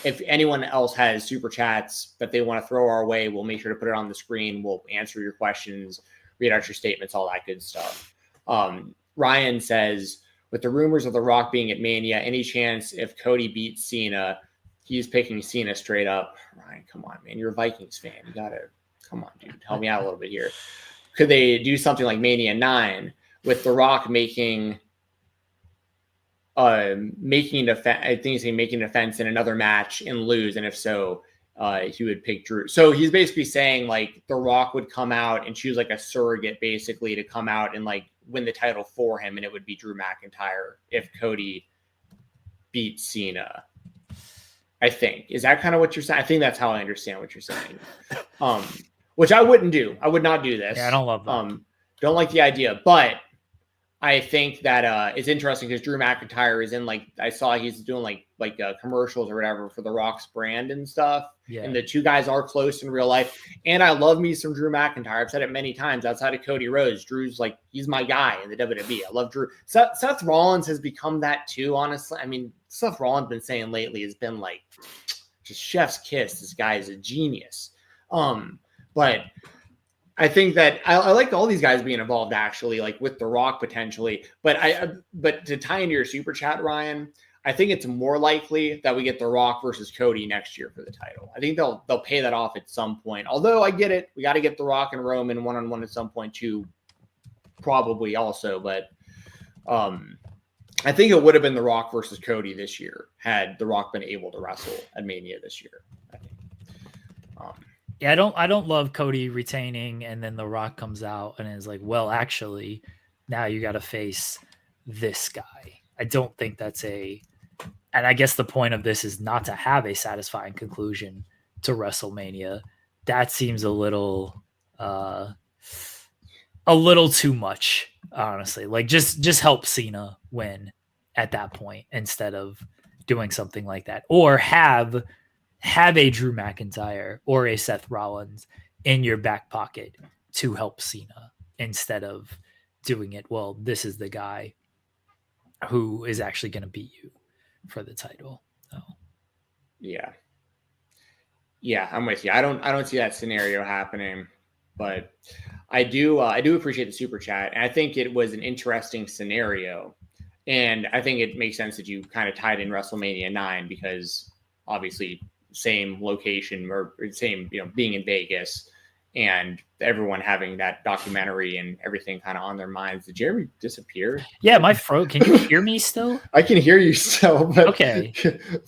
if anyone else has super chats that they want to throw our way, we'll make sure to put it on the screen. We'll answer your questions, read out your statements, all that good stuff. Ryan says, with the rumors of The Rock being at Mania, any chance if Cody beats Cena, he's picking Cena straight up? Ryan, come on, man. You're a Vikings fan. You got to, come on, dude. Help me out a little bit here. Could they do something like Mania 9? With The Rock making an offense in another match and lose, and if so, he would pick Drew. So he's basically saying like The Rock would come out and choose like a surrogate basically to come out and like win the title for him, and it would be Drew McIntyre if Cody beat Cena. I think. Is that kind of what you're saying? I think that's how I understand what you're saying. Which I wouldn't do. I would not do this. Yeah, I don't love that. Don't like the idea, but I think that it's interesting because Drew McIntyre is in like, I saw he's doing like commercials or whatever for the Rock's brand and stuff. Yeah. And the two guys are close in real life. And I love me some Drew McIntyre. I've said it many times outside of Cody Rhodes. Drew's like, he's my guy in the WWE. I love Drew. Seth Rollins has become that too, honestly. I mean, Seth Rollins been saying lately has been like just chef's kiss. This guy is a genius. But I think that I like all these guys being involved actually, like with The Rock potentially. But to tie into your super chat, Ryan, I think it's more likely that we get The Rock versus Cody next year for the title. I think they'll pay that off at some point. Although I get it, we got to get The Rock and Roman one-on-one at some point too, probably also. But I think it would have been The Rock versus Cody this year had The Rock been able to wrestle at Mania this year, I think. Yeah, I don't love Cody retaining and then The Rock comes out and is like, well, actually, now you got to face this guy. I don't think that's and I guess the point of this is not to have a satisfying conclusion to WrestleMania. That seems a little too much, honestly. Like just help Cena win at that point instead of doing something like that, or have a Drew McIntyre or a Seth Rollins in your back pocket to help Cena instead of doing it. Well, this is the guy who is actually going to beat you for the title. So. Yeah, I'm with you. I don't see that scenario happening, but I do appreciate the super chat. And I think it was an interesting scenario. And I think it makes sense that you kind of tied in WrestleMania 9 because obviously same location or same, being in Vegas and everyone having that documentary and everything kind of on their minds. Did Jeremy disappear? Yeah, my throat. Can you hear me still? I can hear you still, but okay.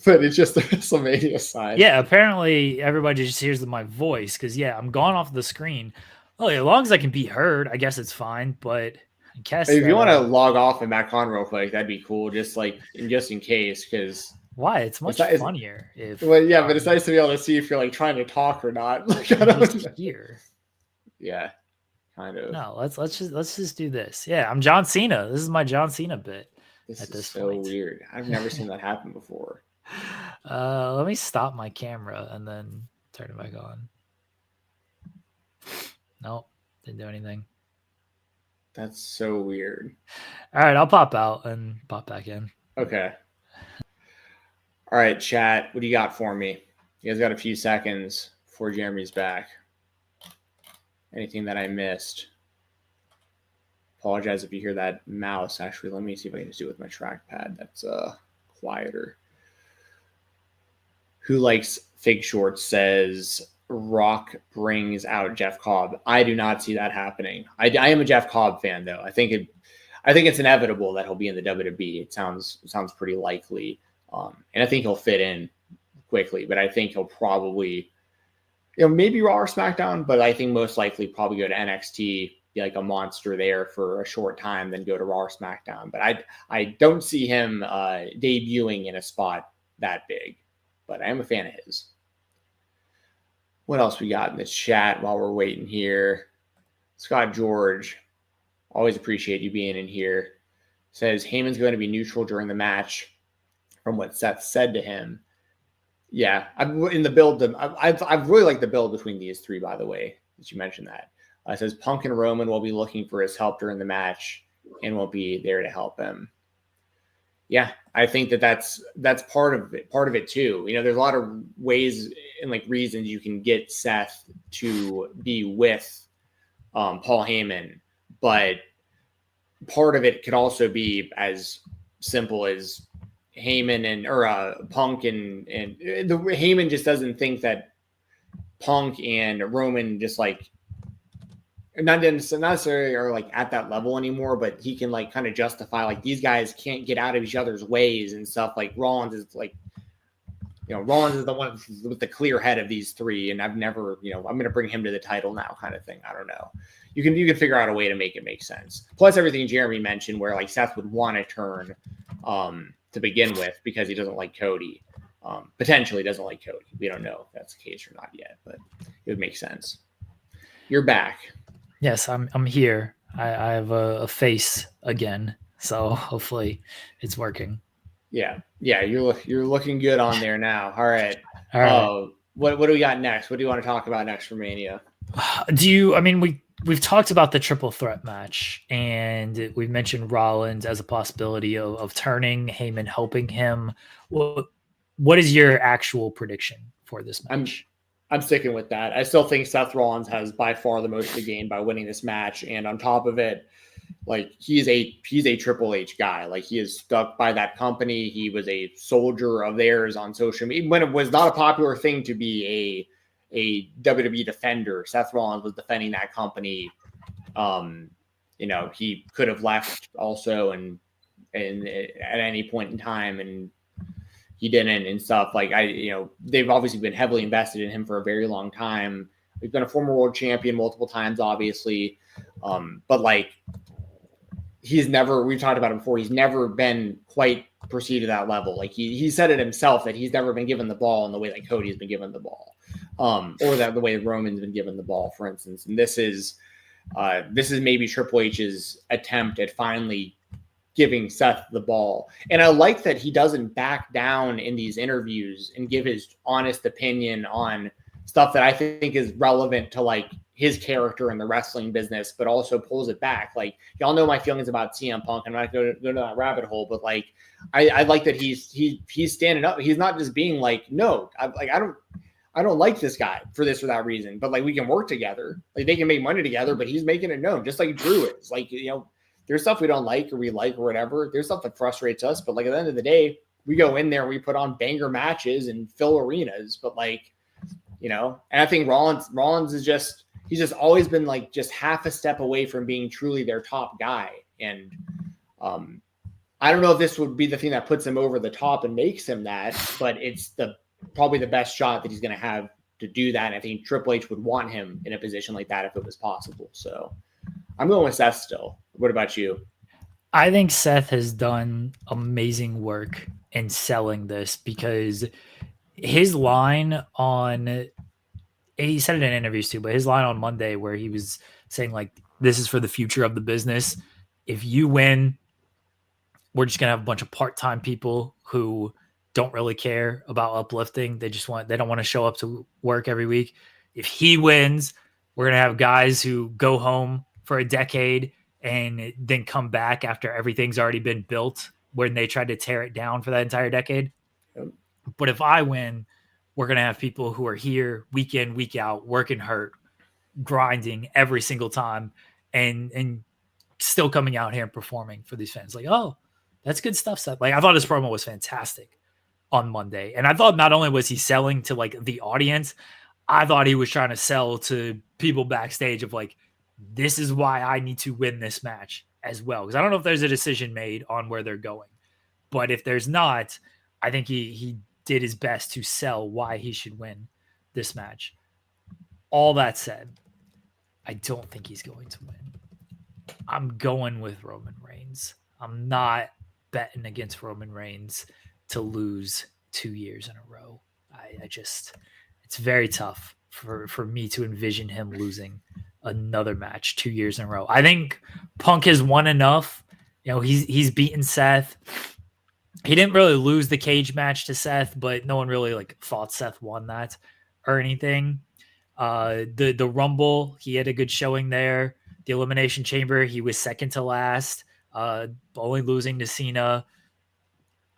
But it's just the WrestleMania side. Yeah, apparently everybody just hears my voice because I'm gone off the screen. Well, as long as I can be heard, I guess it's fine. But I guess if you want to log off and back on real quick, that'd be cool. Just in case, because. Why? It's much funnier if. Well, yeah, but it's nice to be able to see if you're trying to talk or not. Like, I don't hear. Yeah, kind of. No, let's just do this. Yeah, I'm John Cena. This is my John Cena bit. This is so weird. I've never seen that happen before. Let me stop my camera and then turn it back on. Nope, didn't do anything. That's so weird. All right, I'll pop out and pop back in. Okay. All right, chat. What do you got for me? You guys got a few seconds before Jeremy's back. Anything that I missed? Apologize if you hear that mouse. Actually, let me see if I can just do it with my trackpad. That's quieter. Who Likes Fig Shorts says Rock brings out Jeff Cobb. I do not see that happening. I am a Jeff Cobb fan, though. I think it's inevitable that he'll be in the WWE. It sounds pretty likely. And I think he'll fit in quickly, but I think he'll probably, maybe Raw or SmackDown, but I think most likely probably go to NXT, be like a monster there for a short time, then go to Raw or SmackDown. But I don't see him debuting in a spot that big, but I am a fan of his. What else we got in the chat while we're waiting here? Scott George, always appreciate you being in here. Says Heyman's going to be neutral during the match. From what Seth said to him. Yeah, in the build. I've really liked the build between these three, by the way, that you mentioned that. It says Punk and Roman will be looking for his help during the match and will be there to help him. Yeah, I think that's part of it too. There's a lot of ways and reasons you can get Seth to be with Paul Heyman, but part of it could also be as simple as Heyman or Punk and Heyman just doesn't think that Punk and Roman just not necessarily are at that level anymore, but he can kind of justify these guys can't get out of each other's ways and stuff. Rollins is Rollins is the one with the clear head of these three, and I've never, I'm going to bring him to the title now, kind of thing. I don't know. You can figure out a way to make it make sense. Plus everything Jeremy mentioned, where like Seth would want to turn to begin with because he doesn't like Cody. Potentially doesn't like Cody. We don't know if that's the case or not yet, but it would make sense. You're back. Yes, I'm here. I have a face again, so hopefully it's working. Yeah, you're looking good on there now. All right. All right. What do we got next? What do you want to talk about next for Mania? We've talked about the triple threat match, and we've mentioned Rollins as a possibility of turning, Heyman helping him. What is your actual prediction for this match? I'm sticking with that. I still think Seth Rollins has by far the most to gain by winning this match, and on top of it, like he's a Triple H guy. Like he is stuck by that company. He was a soldier of theirs on social media when it was not a popular thing to be a WWE defender. Seth Rollins was defending that company. He could have left also and at any point in time, and he didn't and stuff. Like they've obviously been heavily invested in him for a very long time. He's been a former world champion multiple times, obviously. But like we've talked about it before, he's never been quite perceived at that level. Like he said it himself that he's never been given the ball in the way that Cody's been given the ball. Or that the way Roman's been given the ball, for instance. And this is maybe Triple H's attempt at finally giving Seth the ball. And I like that he doesn't back down in these interviews and give his honest opinion on stuff that I think is relevant to like his character in the wrestling business, but also pulls it back. Like y'all know my feelings about CM Punk. I'm not going to go to that rabbit hole, but like I like that he's standing up. He's not just being like, no, I don't like this guy for this or that reason, but like we can work together. Like they can make money together, but he's making it known, just like Drew is. Like, there's stuff we don't like or we like or whatever. There's stuff that frustrates us, but like at the end of the day, we go in there and we put on banger matches and fill arenas. But like, and I think Rollins is he's just always been like just half a step away from being truly their top guy. And I don't know if this would be the thing that puts him over the top and makes him that, but it's probably the best shot that he's going to have to do that. And I think Triple H would want him in a position like that if it was possible. So I'm going with Seth still. What about you? I think Seth has done amazing work in selling this because his line he said it in interviews too, but his line on Monday where he was saying like, this is for the future of the business. If you win, we're just going to have a bunch of part-time people who don't really care about uplifting. They don't want to show up to work every week. If he wins, we're going to have guys who go home for a decade and then come back after everything's already been built when they tried to tear it down for that entire decade. But if I win, we're going to have people who are here week in, week out, working hard, grinding every single time and still coming out here and performing for these fans. Like, oh, that's good stuff, Seth. Like I thought his promo was fantastic on Monday. And I thought not only was he selling to like the audience, I thought he was trying to sell to people backstage of like, this is why I need to win this match as well. Because I don't know if there's a decision made on where they're going. But if there's not, I think he did his best to sell why he should win this match. All that said, I don't think he's going to win. I'm going with Roman Reigns. I'm not betting against Roman Reigns to lose 2 years in a row. It's very tough for me to envision him losing another match 2 years in a row. I think Punk has won enough. He's beaten Seth. He didn't really lose the cage match to Seth, but no one really like thought Seth won that or anything. The Rumble, he had a good showing there. The Elimination Chamber, he was second to last, only losing to Cena.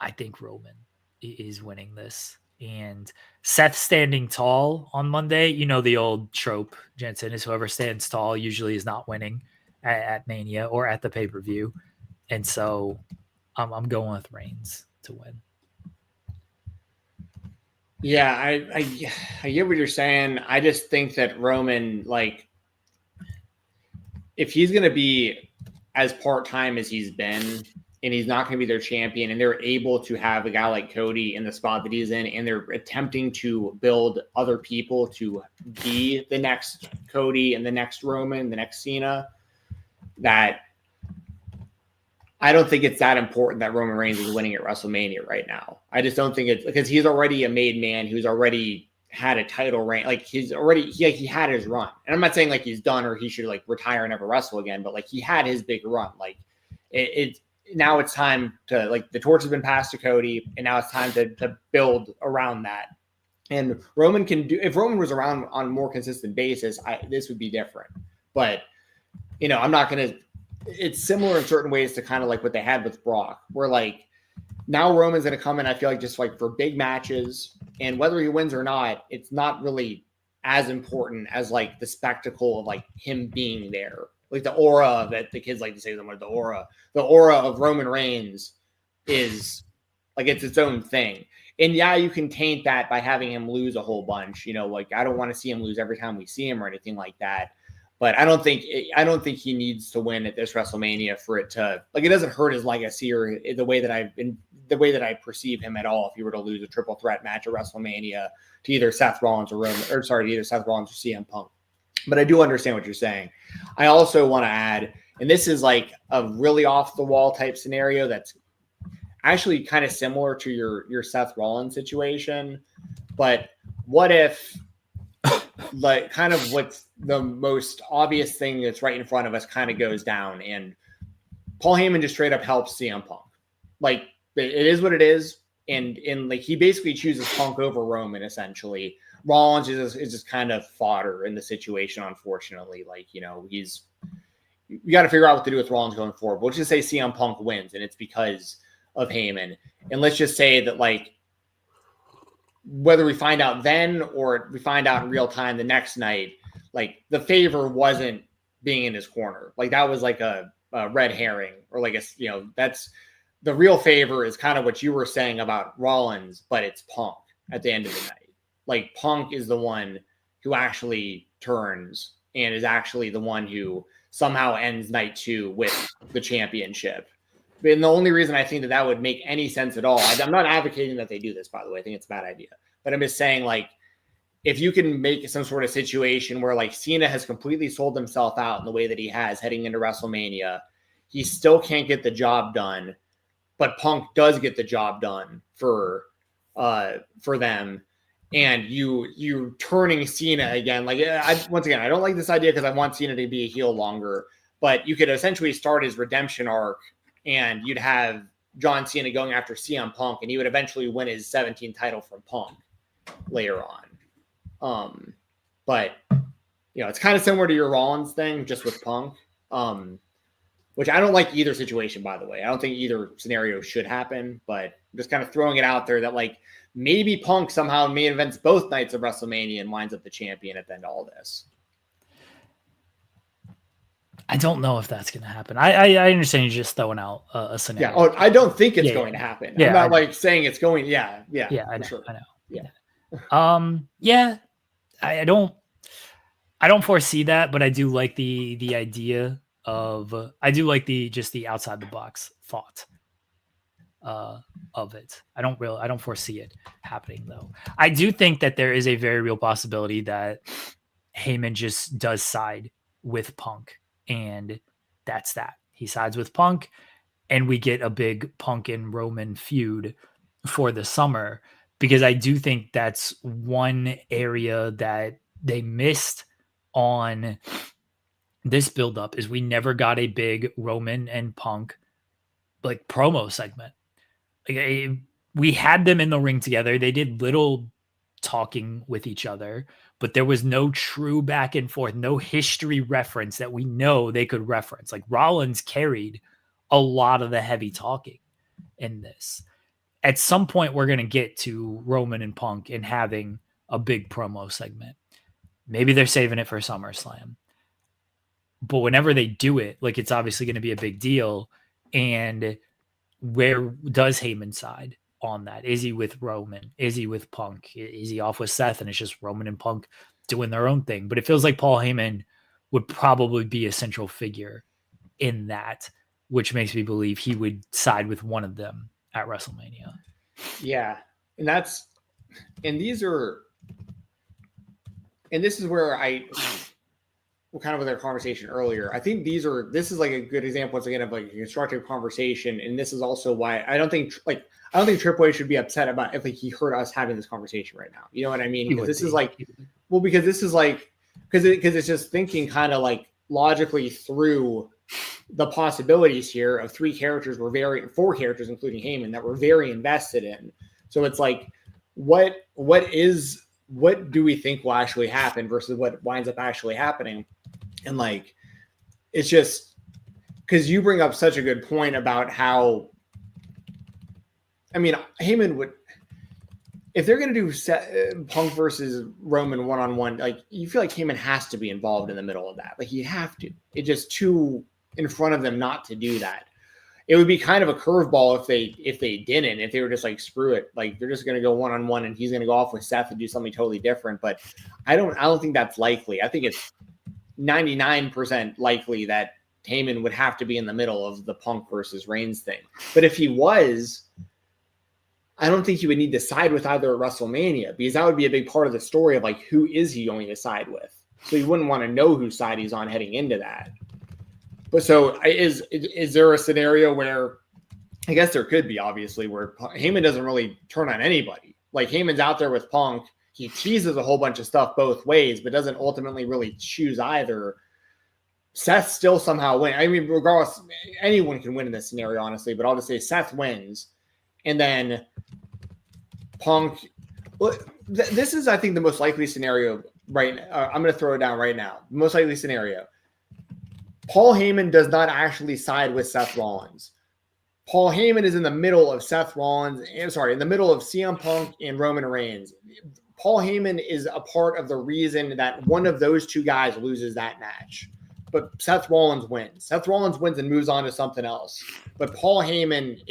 I think Roman is winning this. And Seth standing tall on Monday, the old trope, Jensen, is whoever stands tall usually is not winning at Mania or at the pay-per-view. And so I'm going with Reigns to win. Yeah, I get what you're saying. I just think that Roman, like, if he's going to be as part-time as he's been, and he's not going to be their champion, and they're able to have a guy like Cody in the spot that he's in, and they're attempting to build other people to be the next Cody and the next Roman, the next Cena, that I don't think it's that important that Roman Reigns is winning at WrestleMania right now. I just don't think it's because he's already a made man who's already had a title reign. Like he had his run. And I'm not saying like he's done or he should like retire and never wrestle again, but like he had his big run. Like now it's time to, like, the torch has been passed to Cody, and now it's time to build around that. And Roman can do, if Roman was around on a more consistent basis, this would be different. But, you know, I'm not going to, it's similar in certain ways to kind of like what they had with Brock, where like now Roman's going to come in, I feel like, just like for big matches, and whether he wins or not, it's not really as important as like the spectacle of like him being there. Like the aura that the kids like to say to them, the aura of Roman Reigns is like, it's its own thing. And yeah, you can taint that by having him lose a whole bunch. You know, like I don't want to see him lose every time we see him or anything like that. But I don't think he needs to win at this WrestleMania for it to, like, it doesn't hurt his legacy or the way that I perceive him at all. If he were to lose a triple threat match at WrestleMania to either Seth Rollins or CM Punk. But I do understand what you're saying. I also want to add, and this is like a really off the wall type scenario that's actually kind of similar to your Seth Rollins situation. But what if, like, kind of what's the most obvious thing that's right in front of us kind of goes down, and Paul Heyman just straight up helps CM Punk. Like, it is what it is. And like, he basically chooses Punk over Roman, essentially. Rollins is just kind of fodder in the situation, unfortunately. Like, you know, you got to figure out what to do with Rollins going forward. We'll just say CM Punk wins, and it's because of Heyman. And let's just say that, like, whether we find out then or we find out in real time the next night, like, the favor wasn't being in his corner. Like, that was like a red herring, or like that's the real favor is kind of what you were saying about Rollins, but it's Punk at the end of the night. Like, Punk is the one who actually turns and is actually the one who somehow ends night 2 with the championship. And the only reason I think that would make any sense at all, I'm not advocating that they do this, by the way. I think it's a bad idea. But I'm just saying, like, if you can make some sort of situation where, like, Cena has completely sold himself out in the way that he has heading into WrestleMania, he still can't get the job done, but Punk does get the job done for them. And you turning Cena again, like, once again, I don't like this idea because I want Cena to be a heel longer, but you could essentially start his redemption arc, and you'd have John Cena going after CM Punk, and he would eventually win his 17th title from Punk later on. But, you know, it's kind of similar to your Rollins thing, just with Punk, which I don't like either situation, by the way. I don't think either scenario should happen, but I'm just kind of throwing it out there that, like, maybe Punk somehow main events both nights of WrestleMania and winds up the champion at the end of all this. I don't know if that's going to happen. I understand you're just throwing out a scenario. Yeah. Oh, I don't think it's going to happen. Yeah, I'm not like saying it's going. Yeah. Yeah. I know. Sure. I know. Yeah. Yeah. I don't foresee that, but I do like the idea of. I do like the outside the box thought of it. I don't foresee it happening, though. I do think that there is a very real possibility that Heyman just does side with Punk, and that's that. He sides with Punk, and we get a big Punk and Roman feud for the summer, because I do think that's one area that they missed on this buildup, is we never got a big Roman and Punk like promo segment. Like, we had them in the ring together. They did little talking with each other, but there was no true back and forth, no history reference that we know they could reference. Like, Rollins carried a lot of the heavy talking in this. At some point, we're going to get to Roman and Punk and having a big promo segment. Maybe they're saving it for SummerSlam. But whenever they do it, like, it's obviously going to be a big deal. And where does Heyman side on that? Is he with Roman? Is he with Punk? Is he off with Seth and it's just Roman and Punk doing their own thing? But it feels like Paul Heyman would probably be a central figure in that. which makes me believe he would side with one of them at WrestleMania. Yeah. And this is where we're kind of with our conversation earlier. I think this is like a good example once again of like a constructive conversation. And this is also why I don't think Triple H should be upset about if like he heard us having this conversation right now. You know what I mean? Because this is like it's just thinking kind of like logically through the possibilities here of four characters including Heyman that we're very invested in. So it's like, what do we think will actually happen versus what winds up actually happening? And like, it's just because you bring up such a good point about how, I mean, Heyman would, if they're going to do Punk versus Roman one-on-one, like you feel like Heyman has to be involved in the middle of that. Like you have to. It's just too in front of them not to do that. It would be kind of a curveball if they didn't, if they were just like, screw it. Like they're just going to go one-on-one and he's going to go off with Seth and do something totally different. But I don't think that's likely. I think it's 99% likely that Heyman would have to be in the middle of the Punk versus Reigns thing. But if he was, I don't think he would need to side with either at WrestleMania because that would be a big part of the story of like, who is he going to side with? So you wouldn't want to know whose side he's on heading into that. But so is there a scenario where, I guess there could be obviously, where Heyman doesn't really turn on anybody. Like Heyman's out there with Punk. He teases a whole bunch of stuff both ways, but doesn't ultimately really choose either. Seth still somehow wins. I mean, regardless, anyone can win in this scenario, honestly, but I'll just say Seth wins. And then Punk, this is, I think, the most likely scenario right now. I'm going to throw it down right now. The most likely scenario. Paul Heyman does not actually side with Seth Rollins. Paul Heyman is in the middle of in the middle of CM Punk and Roman Reigns. Paul Heyman is a part of the reason that one of those two guys loses that match. But Seth Rollins wins. Seth Rollins wins and moves on to something else. But Paul Heyman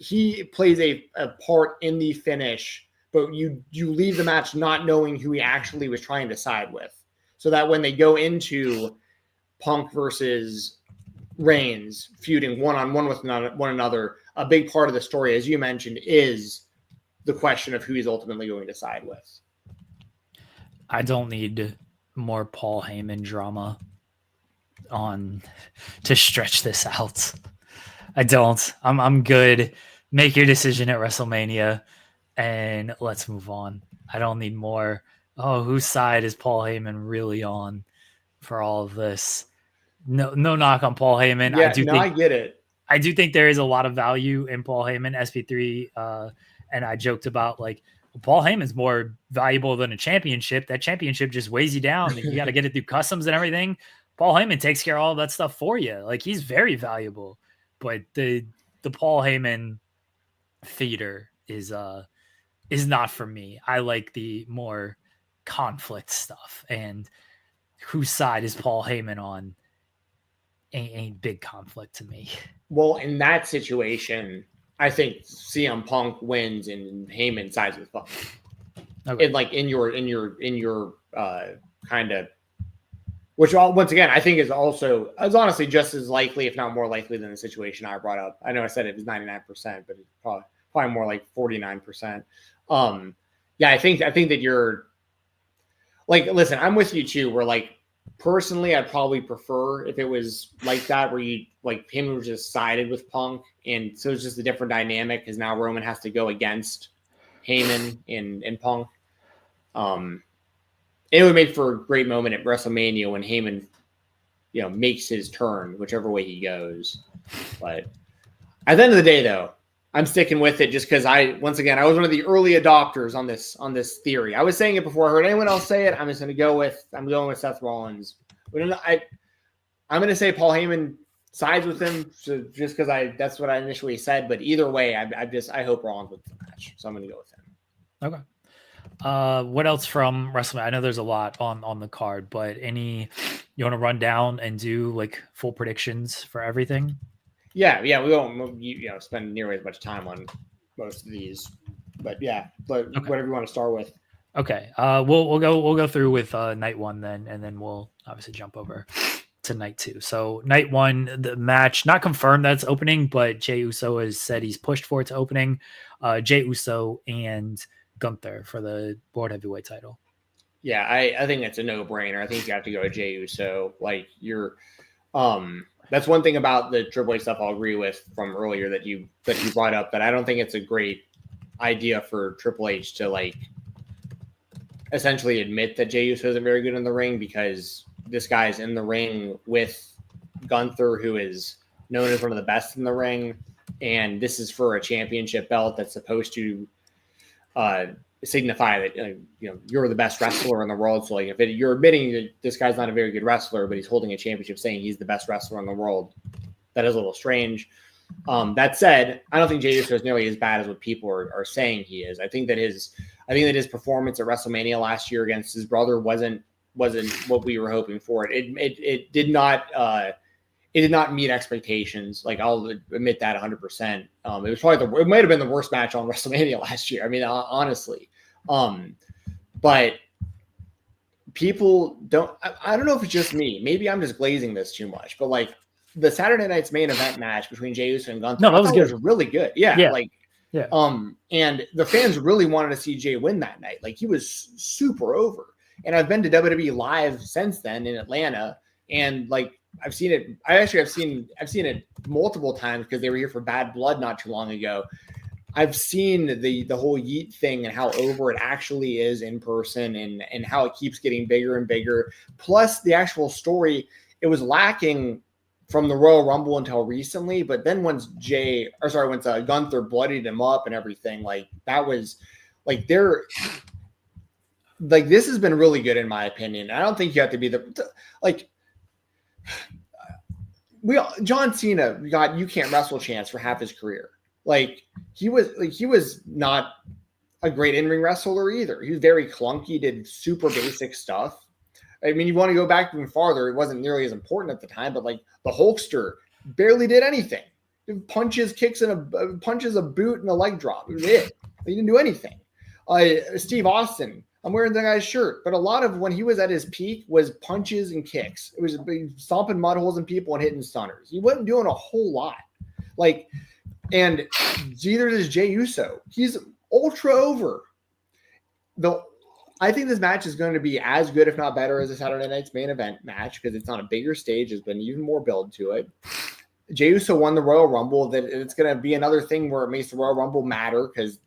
he plays a part in the finish, but you leave the match not knowing who he actually was trying to side with. So that when they go into Punk versus Reigns feuding one-on-one with one another, a big part of the story, as you mentioned, is the question of who he's ultimately going to side with. I don't need more Paul Heyman drama to stretch this out. I don't. I'm good. Make your decision at WrestleMania and let's move on. I don't need more. Oh, whose side is Paul Heyman really on for all of this? No knock on Paul Heyman. Yeah, I get it. I do think there is a lot of value in Paul Heyman. SP3 and I joked about like Paul Heyman's more valuable than a championship. That championship just weighs you down. You got to get it through customs and everything. Paul Heyman takes care of all that stuff for you. Like he's very valuable. But the Paul Heyman theater is not for me. I like the more conflict stuff, and whose side is Paul Heyman on ain't big conflict to me. Well, in that situation, I think CM Punk wins and Heyman sides with Punk. Okay. And like in your kind of, which once again I think is honestly just as likely, if not more likely, than the situation I brought up. I know I said it was 99%, but it's probably more like 49%. Yeah, I think that you're like, listen, I'm with you too. Where like personally, I'd probably prefer if it was like that, where you like Heyman was just sided with Punk, and so it's just a different dynamic because now Roman has to go against Heyman and Punk. It would make for a great moment at WrestleMania when Heyman, makes his turn, whichever way he goes. But at the end of the day, though, I'm sticking with it just because I was one of the early adopters on this theory. I was saying it before I heard anyone else say it. I'm going with Seth Rollins. But I'm going to say Paul Heyman sides with him, so just because that's what I initially said. But either way, I hope Rollins wins the match, so I'm going to go with him. Okay. What else from WrestleMania? I know there's a lot on the card, but you want to run down and do like full predictions for everything? Yeah, we won't spend nearly as much time on most of these, but yeah, okay. Whatever you want to start with. Okay, we'll go through with night one then, and then we'll obviously jump over to night 2. So night 1, the match not confirmed that's opening, but Jey Uso has said he's pushed for its opening. Jey Uso and Gunther for the World Heavyweight title. Yeah, I think it's a no-brainer. I think you have to go with Jey Uso. Like that's one thing about the Triple H stuff I'll agree with from earlier that you brought up, that I don't think it's a great idea for Triple H to like essentially admit that Jey Uso isn't very good in the ring, because this guy's in the ring with Gunther, who is known as one of the best in the ring, and this is for a championship belt that's supposed to signify that you're the best wrestler in the world. So like if you're admitting that this guy's not a very good wrestler, but he's holding a championship saying he's the best wrestler in the world, that is a little strange. That said, I don't think Jey Uso is nearly as bad as what people are saying he is. I think that his performance at WrestleMania last year against his brother wasn't what we were hoping for. It did not meet expectations. Like, I'll admit that 100%. It was probably it might have been the worst match on WrestleMania last year. I mean, honestly, but people don't. I don't know if it's just me. Maybe I'm just glazing this too much. But like the Saturday night's main event match between Jey Uso and Gunther, no, that was good. Was really good. Yeah. Yeah. And the fans really wanted to see Jey win that night. Like, he was super over. And I've been to WWE Live since then in Atlanta, and like I've seen it. I've seen it multiple times because they were here for Bad Blood not too long ago. I've seen the whole Yeet thing and how over it actually is in person, and how it keeps getting bigger and bigger. Plus the actual story, it was lacking from the Royal Rumble until recently, but then once Gunther bloodied him up and everything, like that was like this has been really good in my opinion. I don't think you have to be John Cena got You Can't Wrestle chance for half his career. Like he was not a great in-ring wrestler either. He was very clunky, did super basic stuff. I mean, you want to go back even farther, it wasn't nearly as important at the time, but like the Hulkster barely did anything. Punches, kicks, and punches, a boot, and a leg drop. It was it. He didn't do anything. Steve Austin, I'm wearing the guy's shirt, but a lot of when he was at his peak was punches and kicks. It was stomping mud holes in people and hitting stunners. He wasn't doing a whole lot. Like, and neither does Jey Uso. He's ultra over. I think this match is going to be as good, if not better, as the Saturday night's main event match, because it's on a bigger stage. There's been even more build to it. Jey Uso won the Royal Rumble. That it's going to be another thing where it makes the Royal Rumble matter, because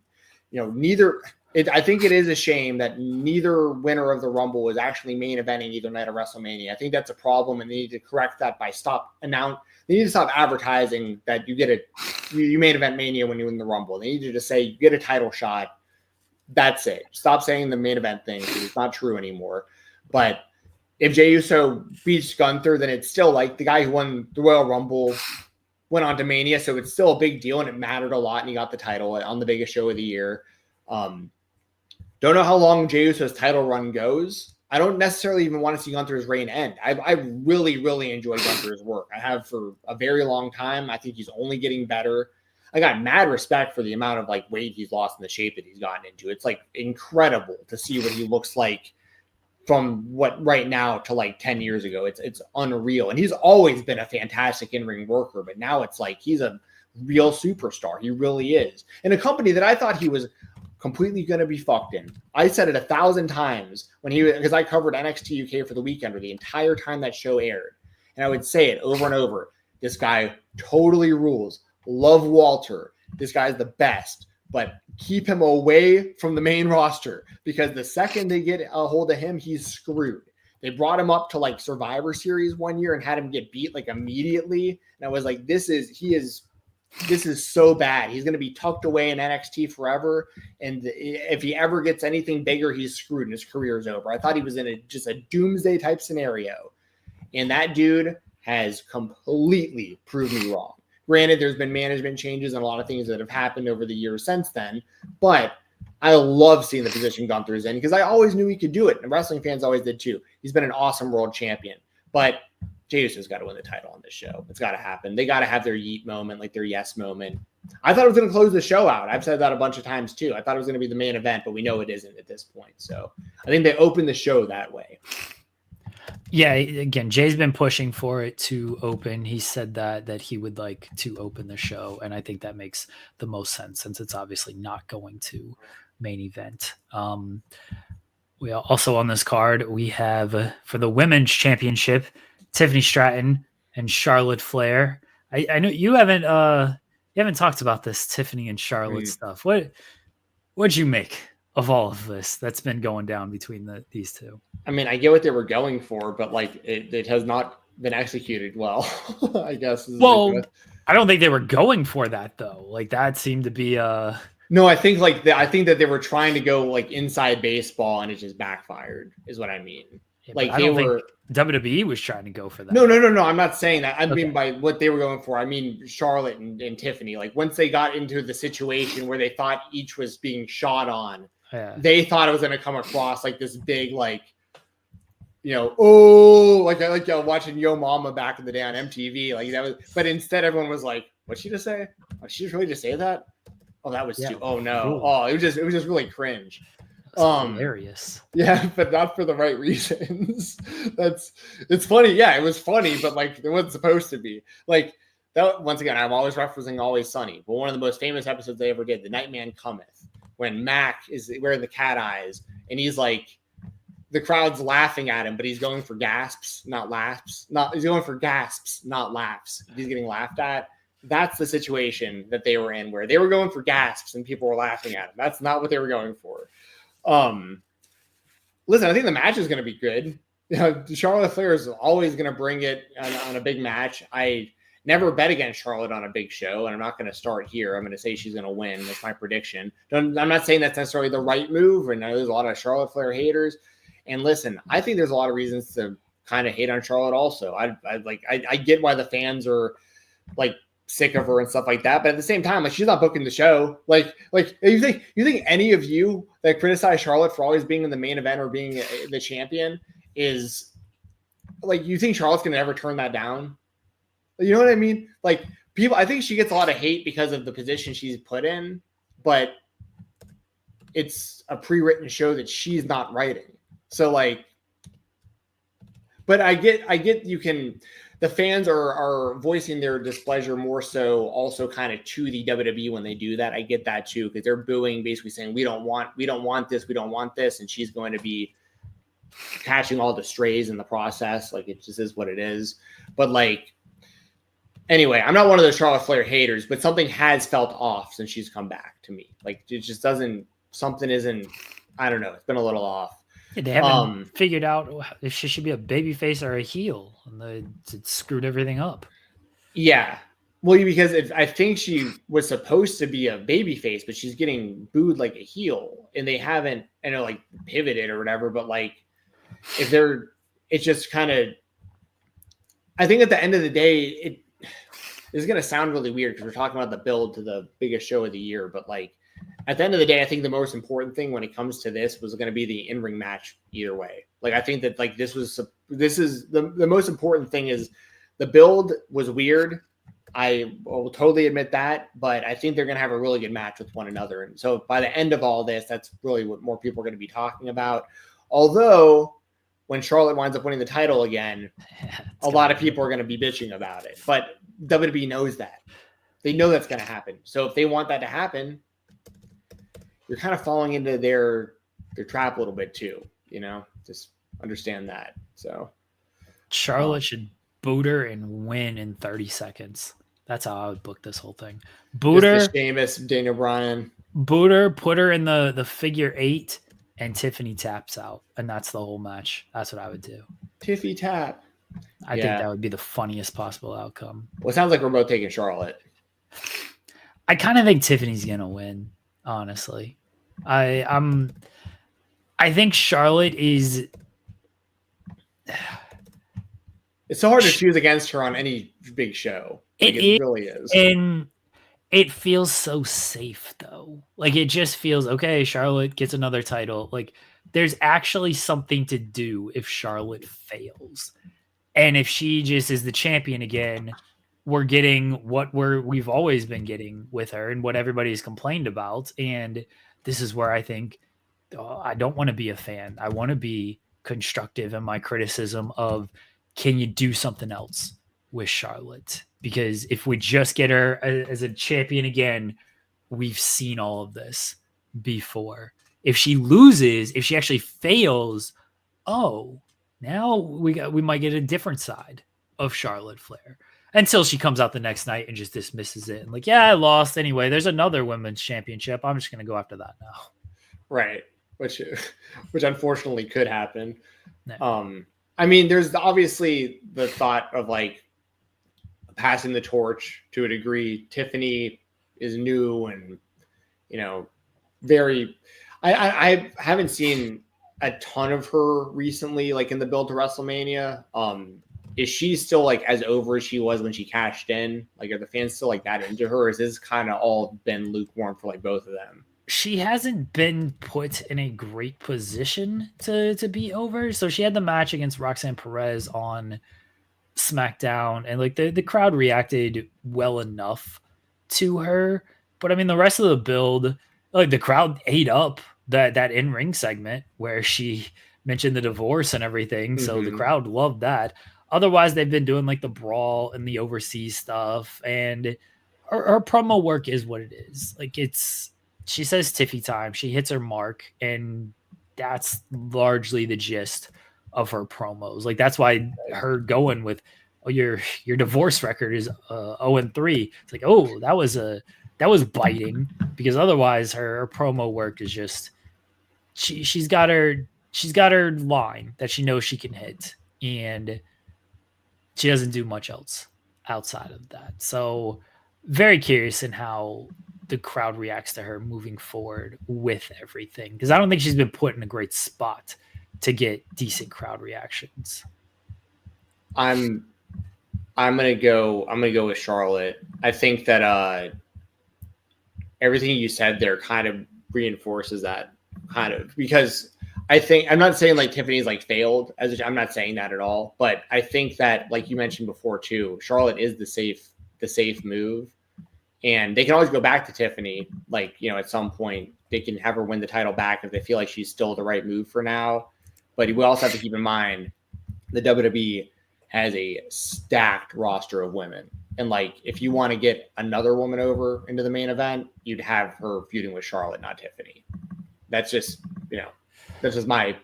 I think it is a shame that neither winner of the Rumble was actually main eventing either night of WrestleMania. I think that's a problem, and they need to correct that by they need to stop advertising that you main event Mania when you win the Rumble. They need to just say you get a title shot. That's it. Stop saying the main event thing, because it's not true anymore. But if Jey Uso beats Gunther, then it's still like the guy who won the Royal Rumble went on to Mania, so it's still a big deal, and it mattered a lot, and he got the title on the biggest show of the year. Don't know how long Jey Uso's title run goes. I don't necessarily even want to see Gunther's reign end. I really, really enjoy Gunther's work. I have for a very long time. I think he's only getting better. I got mad respect for the amount of like weight he's lost and the shape that he's gotten into. It's like incredible to see what he looks like from what right now to like 10 years ago. It's unreal. And he's always been a fantastic in-ring worker, but now it's like he's a real superstar. He really is. In a company that I thought he was completely going to be fucked in. I said it 1,000 times because I covered NXT UK for the Weekender the entire time that show aired. And I would say it over and over. This guy totally rules. Love Walter. This guy's the best, but keep him away from the main roster, because the second they get a hold of him, he's screwed. They brought him up to like Survivor Series one year and had him get beat like immediately. And I was like, this is so bad. He's going to be tucked away in NXT forever. And if he ever gets anything bigger, he's screwed and his career is over. I thought he was in just a doomsday type scenario. And that dude has completely proved me wrong. Granted, there's been management changes and a lot of things that have happened over the years since then, but I love seeing the position Gunther is in, because I always knew he could do it, and wrestling fans always did too. He's been an awesome world champion, but Jey Uso's got to win the title on this show. It's got to happen. They got to have their yeet moment, like their yes moment. I thought it was going to close the show out. I've said that a bunch of times too. I thought it was going to be the main event, but we know it isn't at this point. So I think they opened the show that way. Yeah, again, Jay's been pushing for it to open. He said that he would like to open the show, and I think that makes the most sense since it's obviously not going to main event. We also on this card we have for the women's championship, Tiffany Stratton and Charlotte Flair. I know you haven't talked about this Tiffany and Charlotte stuff. What'd you make of all of this that's been going down between these two? I mean, I get what they were going for, but like it has not been executed well, I guess. Well, I don't think they were going for that though. Like that seemed to be No, I think I think that they were trying to go like inside baseball and it just backfired, is what I mean. Yeah, like they were WWE was trying to go for that. No. I'm not saying that. I mean by what they were going for. I mean Charlotte and Tiffany. Like once they got into the situation where they thought each was being shot on, they thought it was going to come across like this big like, you know, like watching Yo Mama back in the day on MTV. Like that was, but instead everyone was like, "What'd she just say? Did she really just say that? Oh, that was too. Oh no! Cool. Oh, it was just really cringe. Hilarious. Yeah, but not for the right reasons. It's funny. Yeah, it was funny, but like it wasn't supposed to be. Like that. Once again, I'm always referencing Always Sunny, but one of the most famous episodes they ever did, The Nightman Cometh, when Mac is wearing the cat eyes and he's like, the crowd's laughing at him, but he's going for gasps, not laughs. He's going for gasps, not laughs. He's getting laughed at. That's the situation that they were in, where they were going for gasps and people were laughing at him. That's not what they were going for. Listen, I think the match is going to be good. You know, Charlotte Flair is always going to bring it on a big match. I never bet against Charlotte on a big show, and I'm not going to start here. I'm going to say she's going to win. That's my prediction. I'm not saying that's necessarily the right move, and I know there's a lot of Charlotte Flair haters. And listen, I think there's a lot of reasons to kind of hate on Charlotte also. I get why the fans are like sick of her and stuff like that, but at the same time, like she's not booking the show. Like you think any of you that criticize Charlotte for always being in the main event or being the champion is like, you think Charlotte's gonna ever turn that down? You know what I mean? Like people, I think she gets a lot of hate because of the position she's put in, but it's a pre-written show that she's not writing. So like, but I get you can. The fans are voicing their displeasure more so also kind of to the WWE when they do that. I get that too, because they're booing, basically saying we don't want this, and she's going to be catching all the strays in the process. Like it just is what it is. But like, anyway, I'm not one of those Charlotte Flair haters, but something has felt off since she's come back to me. Like it just doesn't. Something isn't. I don't know. It's been a little off. They haven't figured out if she should be a babyface or a heel, and it screwed everything up. Yeah, well, because I think she was supposed to be a babyface, but she's getting booed like a heel, and they haven't, I know, like pivoted or whatever. But like, it's just kind of. I think at the end of the day, it's going to sound really weird because we're talking about the build to the biggest show of the year, but like. At the end of the day, I think the most important thing when it comes to this was going to be the in-ring match either way. Like, I think that like this is the most important thing is the build was weird. I will totally admit that, but I think they're going to have a really good match with one another. And so by the end of all this, that's really what more people are going to be talking about. Although when Charlotte winds up winning the title again, a lot of people are going to be bitching about it, but WWE knows that. They know that's going to happen. So if they want that to happen, you're kind of falling into their trap a little bit too, you know, just understand that. So Charlotte should boot her and win in 30 seconds. That's how I would book this whole thing. Boot her, Sheamus, Daniel Bryan. Boot her, put her in the figure 8, and Tiffany taps out. And that's the whole match. That's what I would do. Tiffy tap. I think that would be the funniest possible outcome. Well, it sounds like we're both taking Charlotte. I kind of think Tiffany's going to win, honestly. I think Charlotte is. It's so hard to choose against her on any big show. Like it really is, and it feels so safe though. Like it just feels okay. Charlotte gets another title. Like there's actually something to do if Charlotte fails, and if she just is the champion again, we're getting what we've always been getting with her and what everybody's complained about. And this is where I think I don't want to be a fan. I want to be constructive in my criticism of, can you do something else with Charlotte? Because if we just get her as a champion again, we've seen all of this before. If she loses, if she actually fails, oh, now we might get a different side of Charlotte Flair. Until she comes out the next night and just dismisses it and like, yeah, I lost anyway. There's another women's championship. I'm just gonna go after that now. Right. Which unfortunately could happen. No. I mean, there's obviously the thought of like passing the torch to a degree. Tiffany is new and, you know, very. I haven't seen a ton of her recently, like in the build to WrestleMania. Is she still like as over as she was when she cashed in? Like, are the fans still like that into her? Or has this kind of all been lukewarm for like both of them? She hasn't been put in a great position to be over. So she had the match against Roxanne Perez on SmackDown, and like the crowd reacted well enough to her. But I mean, the rest of the build, like the crowd ate up that in-ring segment where she mentioned the divorce and everything. Mm-hmm. So the crowd loved that. Otherwise, they've been doing like the brawl and the overseas stuff, and her promo work is what it is. Like she says Tiffy time, she hits her mark, and that's largely the gist of her promos. Like that's why her going with your divorce record is 0-3. It's like, oh, that was biting, because otherwise her promo work is just she's got her line that she knows she can hit, and she doesn't do much else outside of that. So very curious in how the crowd reacts to her moving forward with everything, because I don't think she's been put in a great spot to get decent crowd reactions. I'm gonna go with Charlotte. I think that everything you said there kind of reinforces that, kind of, because I think, I'm not saying like Tiffany's like failed, I'm not saying that at all, but I think that, like you mentioned before too, Charlotte is the safe move, and they can always go back to Tiffany. Like, you know, at some point they can have her win the title back if they feel like she's still the right move for now. But we also have to keep in mind the WWE has a stacked roster of women. And like, if you want to get another woman over into the main event, you'd have her feuding with Charlotte, not Tiffany. That's just, you know, that's just my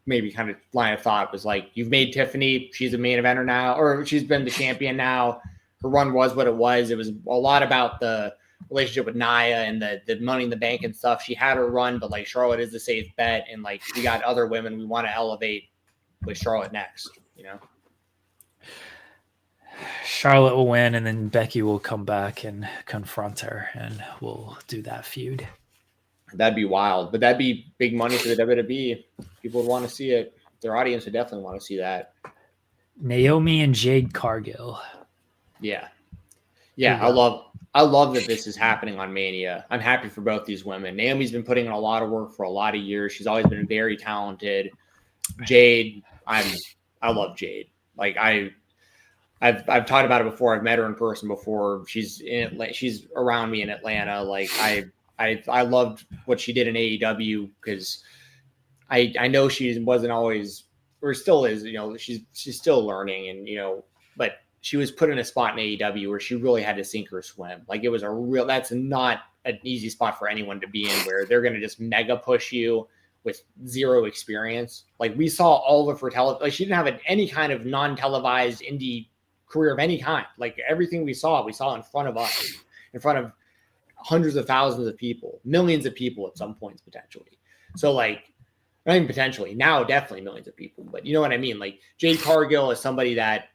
maybe kind of line of thought, was like, you've made Tiffany, she's a main eventer now, or she's been the champion now. Her run was what it was. It was a lot about the relationship with Nia and the Money in the Bank and stuff. She had her run, but like Charlotte is the safe bet. And like, we got other women we want to elevate with Charlotte next, you know? Charlotte will win, and then Becky will come back and confront her, and we'll do that feud. That'd be wild, but that'd be big money for the WWE. People would want to see it. Their audience would definitely want to see that. Naomi and Jade Cargill. Yeah. I love that this is happening on Mania. I'm happy for both these women. Naomi's been putting in a lot of work for a lot of years. She's always been very talented. Jade, I love Jade. Like I've talked about it before. I've met her in person before. She's around me in Atlanta. Like I loved what she did in AEW, because I know she wasn't always, or still is, you know, she's still learning, and, you know, but she was put in a spot in AEW where she really had to sink or swim. Like, it was that's not an easy spot for anyone to be in, where they're going to just mega push you with zero experience. Like, we saw all of her like, she didn't have any kind of non-televised indie career of any kind. Like, everything we saw in front of us, in front of hundreds of thousands of people, millions of people at some points, potentially. So like, not even potentially, now definitely millions of people, but you know what I mean? Like, Jade Cargill is somebody that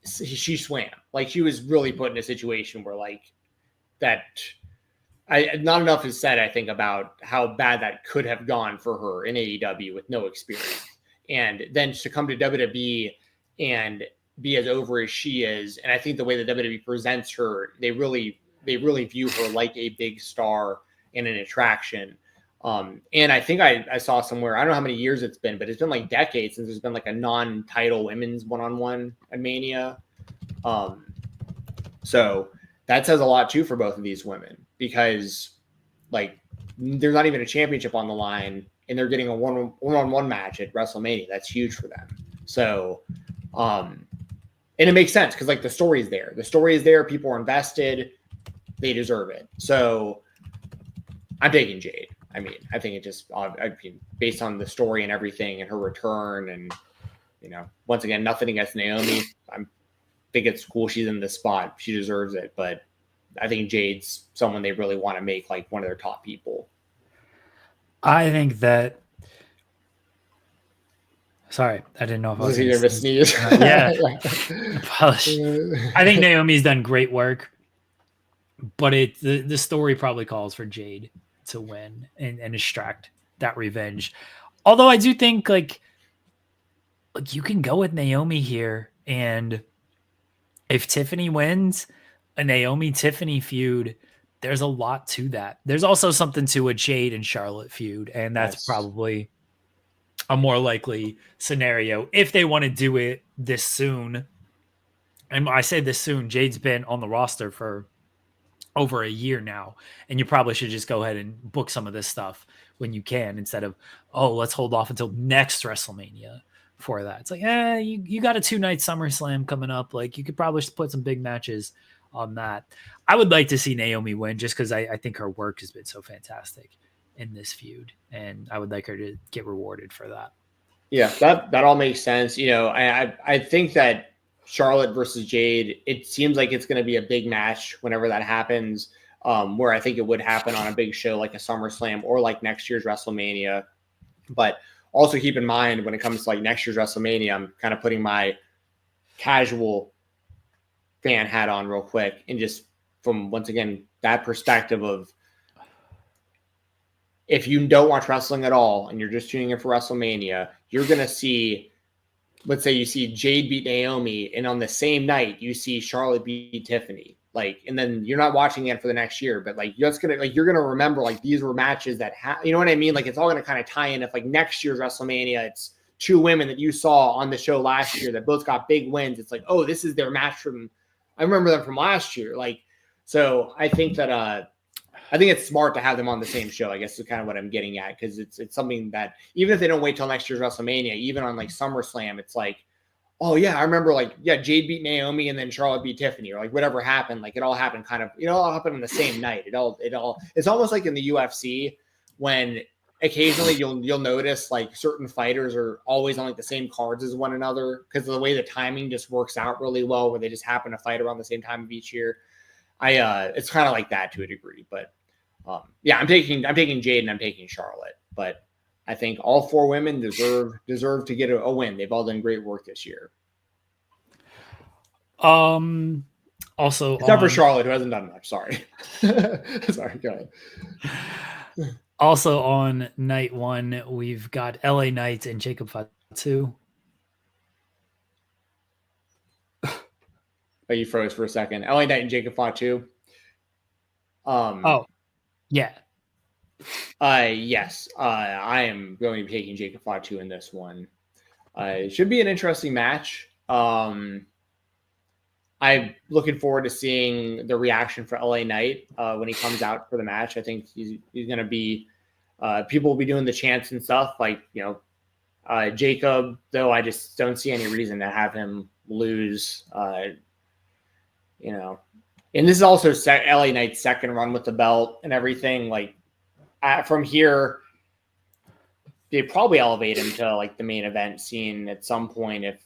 she swam. Like, she was really put in a situation where like that, not enough is said, I think, about how bad that could have gone for her in AEW with no experience. And then to come to WWE and be as over as she is. And I think the way the WWE presents her, they really view her like a big star and an attraction. And I think I saw somewhere, I don't know how many years it's been, but it's been like decades since there's been like a non-title women's one-on-one at Mania. So that says a lot too for both of these women, because like, there's not even a championship on the line, and they're getting a one-on-one match at WrestleMania. That's huge for them. So, and it makes sense because like the story is there. The story is there. People are invested. They deserve it. So I'm taking Jade. I mean, I think it just, based on the story and everything and her return and, once again, nothing against Naomi. I think it's cool she's in this spot. She deserves it. But I think Jade's someone they really want to make like one of their top people. I think that. Sorry, I didn't know if I was going to sneeze. Yeah. I think Naomi's done great work, but the story probably calls for Jade to win and extract that revenge. Although I do think like you can go with Naomi here, and if Tiffany wins a Naomi Tiffany feud, there's a lot to that. There's also something to a Jade and Charlotte feud, and that's probably a more likely scenario if they want to do it this soon. And I say this soon, Jade's been on the roster for over a year now, and you probably should just go ahead and book some of this stuff when you can, instead of, let's hold off until next WrestleMania for that. It's like, you got a 2-night SummerSlam coming up. Like, you could probably just put some big matches on that. I would like to see Naomi win just because I think her work has been so fantastic in this feud, and I would like her to get rewarded for that. Yeah, that all makes sense. I think that Charlotte versus Jade, it seems like it's going to be a big match whenever that happens, where I think it would happen on a big show like a SummerSlam or like next year's WrestleMania. But also keep in mind, when it comes to like next year's WrestleMania, I'm kind of putting my casual fan hat on real quick, and just from, once again, that perspective of, if you don't watch wrestling at all and you're just tuning in for WrestleMania, you're going to see, let's say you see Jade beat Naomi, and on the same night you see Charlotte beat Tiffany. Like, and then you're not watching it for the next year, but like, you're going to remember, like, these were matches that you know what I mean? Like, it's all going to kind of tie in. If like next year's WrestleMania, it's two women that you saw on the show last year that both got big wins. It's like, oh, this is their match from, I remember them from last year. Like, so I think that, I think it's smart to have them on the same show, I guess is kind of what I'm getting at, because it's something that even if they don't wait till next year's WrestleMania, even on like SummerSlam, it's like, oh yeah, I remember like, yeah, Jade beat Naomi and then Charlotte beat Tiffany, or like whatever happened, like it all happened kind of, all happened on the same night. It's almost like in the UFC when occasionally you'll notice like certain fighters are always on like the same cards as one another because of the way the timing just works out really well, where they just happen to fight around the same time of each year. It's kind of like that to a degree, but yeah, I'm taking Jade and I'm taking Charlotte, but I think all four women deserve to get a win. They've all done great work this year. Also, except for Charlotte, who hasn't done much. Sorry, sorry. Go ahead. Also on night one, we've got LA Knight and Jacob Fatu. Oh, you froze for a second. LA Knight and Jacob Fatu. Yeah. Yes. I am going to be taking Jacob Fatu in this one. It should be an interesting match. I'm looking forward to seeing the reaction for LA Knight when he comes out for the match. I think he's going to be people will be doing the chants and stuff, like, Jacob, though I just don't see any reason to have him lose. And this is also LA Knight's second run with the belt and everything. Like, from here, they probably elevate him to like the main event scene at some point, if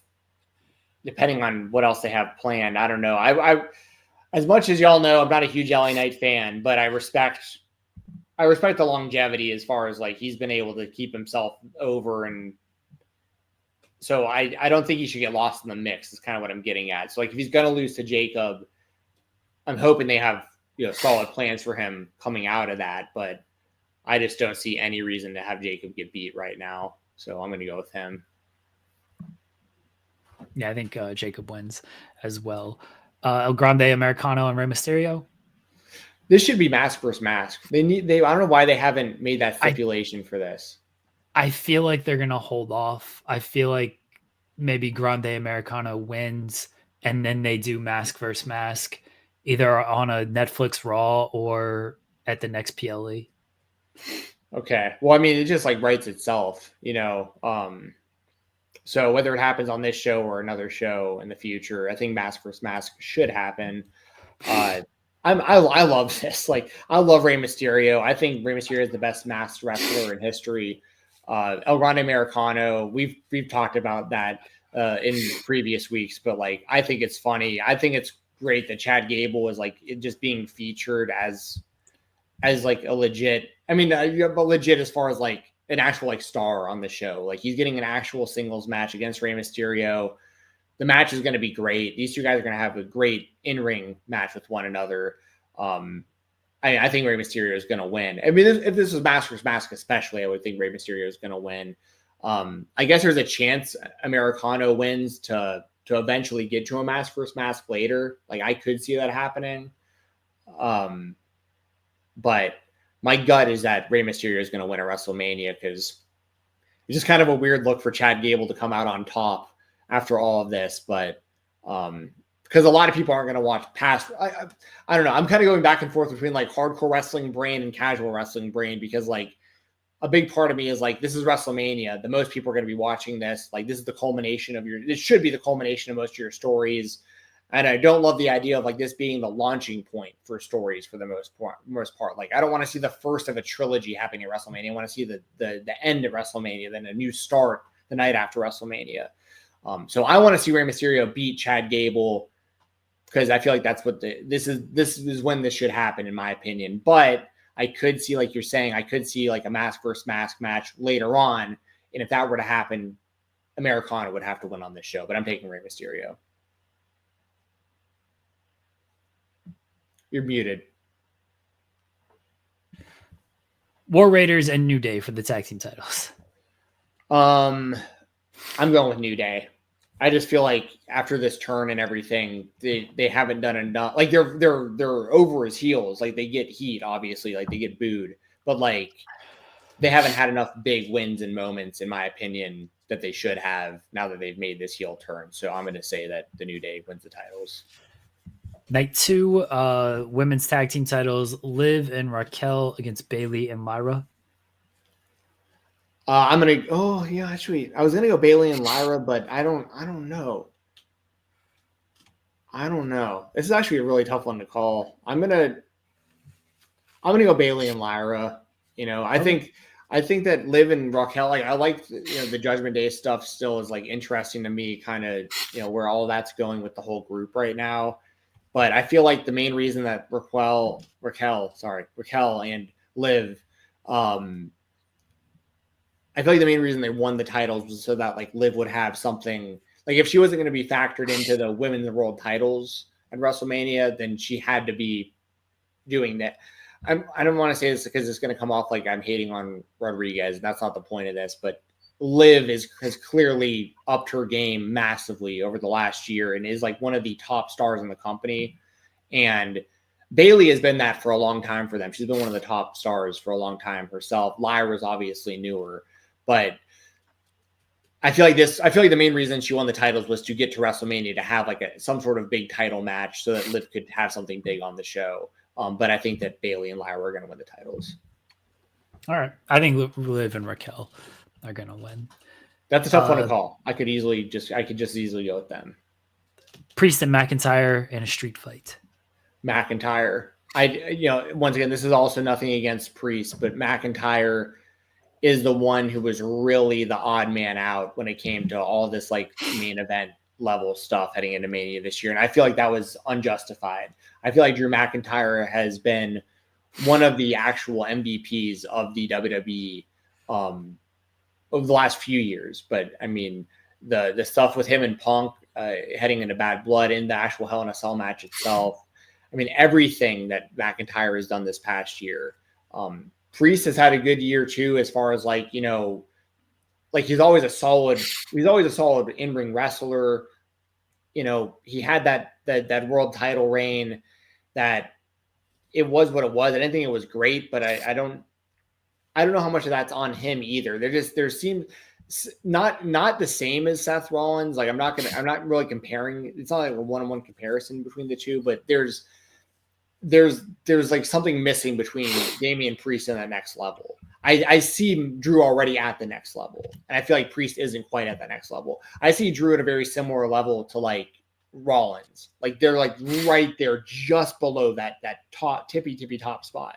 depending on what else they have planned. I don't know. I as much as y'all know, I'm not a huge LA Knight fan, but I respect the longevity as far as like he's been able to keep himself over, and so I don't think he should get lost in the mix. Is kind of what I'm getting at. So like if he's gonna lose to Jacob, I'm hoping they have solid plans for him coming out of that, but I just don't see any reason to have Jacob get beat right now. So I'm going to go with him. Yeah, I think Jacob wins as well. El Grande Americano and Rey Mysterio. This should be mask versus mask. I don't know why they haven't made that stipulation for this. I feel like they're going to hold off. I feel like maybe Grande Americano wins and then they do mask versus mask, either on a Netflix Raw or at the next PLE. Okay. Well, I mean, it just like writes itself, you know. So whether it happens on this show or another show in the future, I think Mask vs. Mask should happen. I love this. Like, I love Rey Mysterio. I think Rey Mysterio is the best masked wrestler in history. El Grande Americano. We've talked about that in previous weeks, but like, I think it's funny. I think it's great that Chad Gable is like just being featured as like a legit. I mean, but legit as far as like an actual like star on the show. Like, he's getting an actual singles match against Rey Mysterio. The match is going to be great. These two guys are going to have a great in-ring match with one another. I think Rey Mysterio is going to win. I mean, if this was Mask vs. Mask especially, I would think Rey Mysterio is going to win. I guess there's a chance Americano wins to eventually get to a Mask vs. Mask later. Like, I could see that happening. But my gut is that Rey Mysterio is going to win at WrestleMania, because it's just kind of a weird look for Chad Gable to come out on top after all of this. But because a lot of people aren't going to watch past, I don't know. I'm kind of going back and forth between like hardcore wrestling brain and casual wrestling brain, because like a big part of me is like, this is WrestleMania. The most people are going to be watching this. Like, this is the culmination of it should be the culmination of most of your stories. And I don't love the idea of like this being the launching point for stories for the most part. Like, I don't want to see the first of a trilogy happening at WrestleMania. I want to see the end of WrestleMania, then a new start the night after WrestleMania. So I want to see Rey Mysterio beat Chad Gable, because I feel like that's what this is when this should happen, in my opinion. But I could see, like you're saying, I could see like a Mask vs. Mask match later on. And if that were to happen, Americano would have to win on this show. But I'm taking Rey Mysterio. You're muted. War Raiders and New Day for the tag team titles. I'm going with New Day. I just feel like after this turn and everything, they haven't done enough. Like, they're over as heels. Like, they get heat, obviously. Like, they get booed, but like, they haven't had enough big wins and moments, in my opinion, that they should have now that they've made this heel turn. So I'm going to say that the New Day wins the titles. Night 2, women's tag team titles: Liv and Raquel against Bayley and Lyra. I'm gonna. Oh yeah, actually, I was gonna go Bayley and Lyra, but I don't know. I don't know. This is actually a really tough one to call. I'm gonna go Bayley and Lyra. You know, I think that Liv and Raquel. Like, I like the Judgment Day stuff. Still is like interesting to me. Kind of where all of that's going with the whole group right now. But I feel like the main reason that Raquel and Liv, I feel like the main reason they won the titles was so that like Liv would have something. Like, if she wasn't going to be factored into the women's world titles at WrestleMania, then she had to be doing that. I don't want to say this because it's going to come off like I'm hating on Rodriguez. That's not the point of this, but Liv has clearly upped her game massively over the last year and is like one of the top stars in the company. And Bayley has been that for a long time for them. She's been one of the top stars for a long time herself. Lyra's obviously newer, but I feel like the main reason she won the titles was to get to WrestleMania, to have like some sort of big title match so that Liv could have something big on the show. But I think that Bayley and Lyra are going to win the titles. All right. I think Liv and Raquel are going to win. That's a tough one to call. I could just easily go with them. Priest and McIntyre in a street fight. McIntyre. Once again, this is also nothing against Priest, but McIntyre is the one who was really the odd man out when it came to all this like main event level stuff heading into Mania this year. And I feel like that was unjustified. I feel like Drew McIntyre has been one of the actual MVPs of the WWE over the last few years. But I mean, the stuff with him and Punk heading into Bad Blood, in the actual Hell in a Cell match itself. I mean, everything that McIntyre has done this past year. Priest has had a good year too, as far as like, like he's always a solid in-ring wrestler. He had that world title reign that it was what it was. I didn't think it was great, but I don't know how much of that's on him either. There seems not the same as Seth Rollins. Like, I'm not really comparing. It's not like a one-on-one comparison between the two, but there's like something missing between Damian Priest and that next level. I see Drew already at the next level, and I feel like Priest isn't quite at the next level. I see Drew at a very similar level to like Rollins. Like they're like right there, just below that top tippy top spot.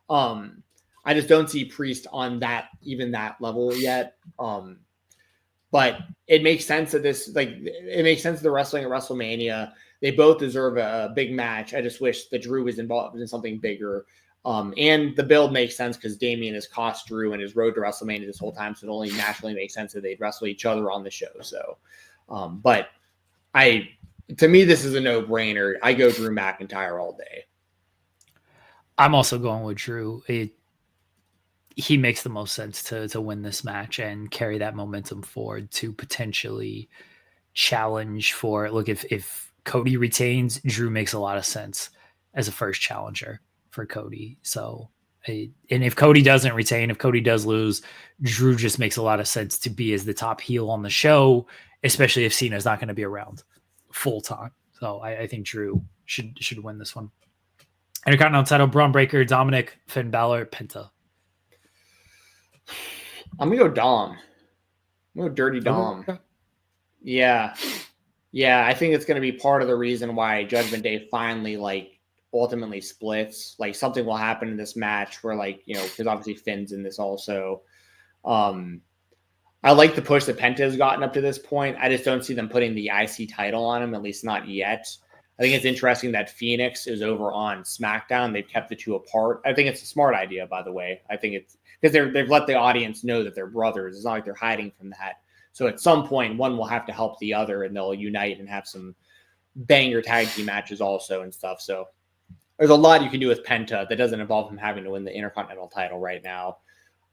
I just don't see Priest on that level yet. But it makes sense that it makes sense that they're wrestling at WrestleMania. They both deserve a big match. I just wish that Drew was involved in something bigger. And the build makes sense because Damian has cost Drew and his road to WrestleMania this whole time. So it only naturally makes sense that they'd wrestle each other on the show. So, but to me, this is a no-brainer. I go Drew McIntyre all day. I'm also going with Drew. He makes the most sense to win this match and carry that momentum forward to potentially challenge for. Look, if Cody retains, Drew makes a lot of sense as a first challenger for Cody. So, and if Cody doesn't retain, if Cody does lose, Drew just makes a lot of sense to be as the top heel on the show, especially if Cena's not going to be around full time. So I think Drew should win this one. Intercontinental title: Braun Breaker, Dominic, Finn Balor, Penta. I'm gonna go Dom. I'm gonna go Dirty Dom. Okay. Yeah. I think it's gonna be part of the reason why Judgment Day finally ultimately splits. Like something will happen in this match where because obviously Finn's in this also. I like the push that Penta has gotten up to this point. I just don't see them putting the IC title on him, at least not yet. I think it's interesting that Phoenix is over on SmackDown. They've kept the two apart. I think it's a smart idea, by the way. I think it's because they've let the audience know that they're brothers. It's not like they're hiding from that. So at some point, one will have to help the other, and they'll unite and have some banger tag team matches also and stuff. So there's a lot you can do with Penta that doesn't involve him having to win the Intercontinental title right now.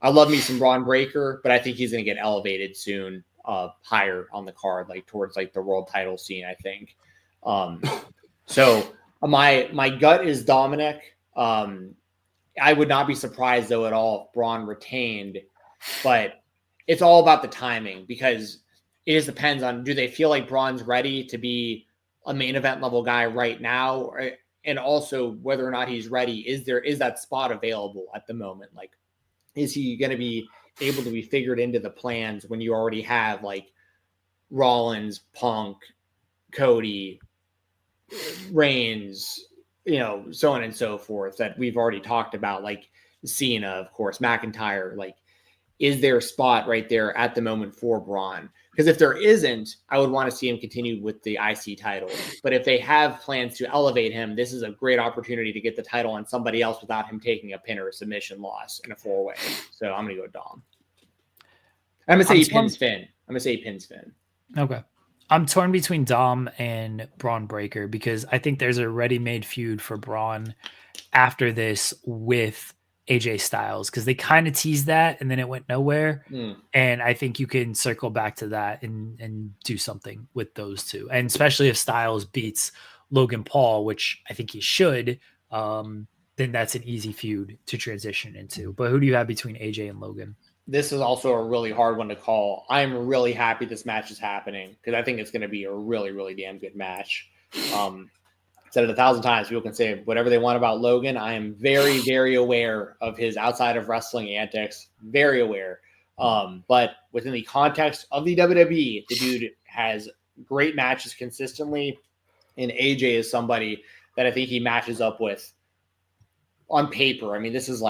I love me some Braun Breaker, but I think he's going to get elevated soon, higher on the card, towards the world title scene, I think. So my gut is Dominic. I would not be surprised though at all if Braun retained, but it's all about the timing because it just depends on, do they feel like Braun's ready to be a main event level guy right now? And also whether or not he's ready, is that spot available at the moment? Is he going to be able to be figured into the plans when you already have Rollins, Punk, Cody, Reigns, so on and so forth that we've already talked about, Cena, of course, McIntyre, is there a spot right there at the moment for Braun? Because if there isn't, I would want to see him continue with the IC title. But if they have plans to elevate him, this is a great opportunity to get the title on somebody else without him taking a pin or a submission loss in a 4-way. So I'm going to go Dom. I'm going to say he pins Finn. Okay. I'm torn between Dom and Braun Breaker because I think there's a ready-made feud for Braun after this with AJ Styles because they kind of teased that and then it went nowhere. And I think you can circle back to that and do something with those two. And especially if Styles beats Logan Paul, which I think he should, then that's an easy feud to transition into. But who do you have between AJ and Logan? This is also a really hard one to call. I'm really happy this match is happening because I think it's going to be a really, really damn good match. Said it 1,000 times. People can say whatever they want about Logan. I am very, very aware of his outside of wrestling antics. Very aware. But within the context of the WWE, the dude has great matches consistently. And AJ is somebody that I think he matches up with on paper. I mean, this is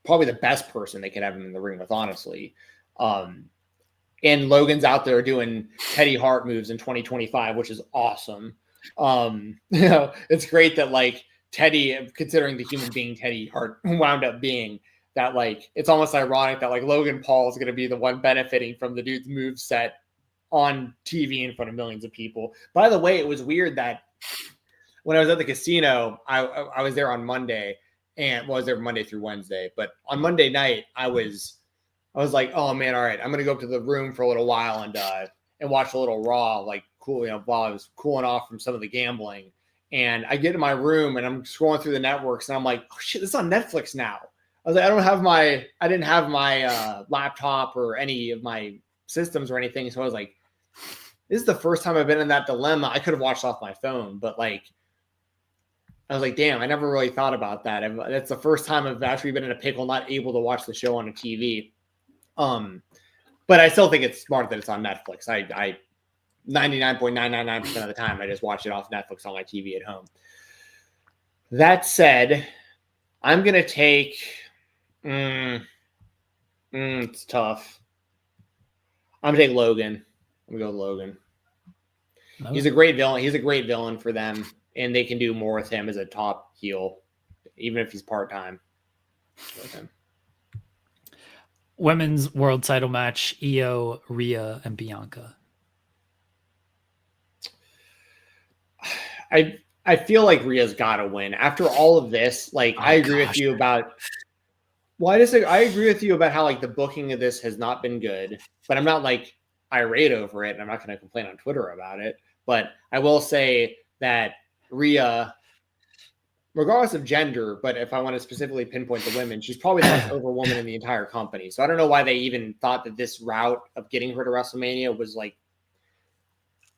probably the best person they could have him in the ring with, honestly. And Logan's out there doing Teddy Hart moves in 2025, which is awesome. It's great that Teddy, considering the human being Teddy Hart wound up being, that it's almost ironic that Logan Paul is going to be the one benefiting from the dude's move set on TV in front of millions of people. By the way, it was weird that when I was at the casino, I was there on Monday. And was there Monday through Wednesday, but on Monday night I was like, oh man, all right, I'm gonna go up to the room for a little while and watch a little Raw, cool, while I was cooling off from some of the gambling. And I get in my room and I'm scrolling through the networks and I'm like, oh shit, this is on Netflix now. I was like, I didn't have my laptop or any of my systems or anything, so I was like, this is the first time I've been in that dilemma. I could have watched off my phone, but I was like, damn, I never really thought about that. That's the first time I've actually been in a pickle, not able to watch the show on a TV. But I still think it's smart that it's on Netflix. I 99.999% of the time, I just watch it off Netflix on my TV at home. That said, I'm going to take, it's tough. I'm going to take Logan. I'm going to go with Logan. No. He's a great villain. He's a great villain for them, and they can do more with him as a top heel, even if he's part-time. With him. Women's world title match: Io, Rhea, and Bianca. I feel like Rhea's got to win after all of this. Like, I agree with you about. Well, I agree with you about how like the booking of this has not been good, but I'm not like irate over it. And I'm not going to complain on Twitter about it. But I will say that Rhea, regardless of gender, but if I want to specifically pinpoint the women, she's probably the most over woman in the entire company. So I don't know why they even thought that this route of getting her to WrestleMania was like,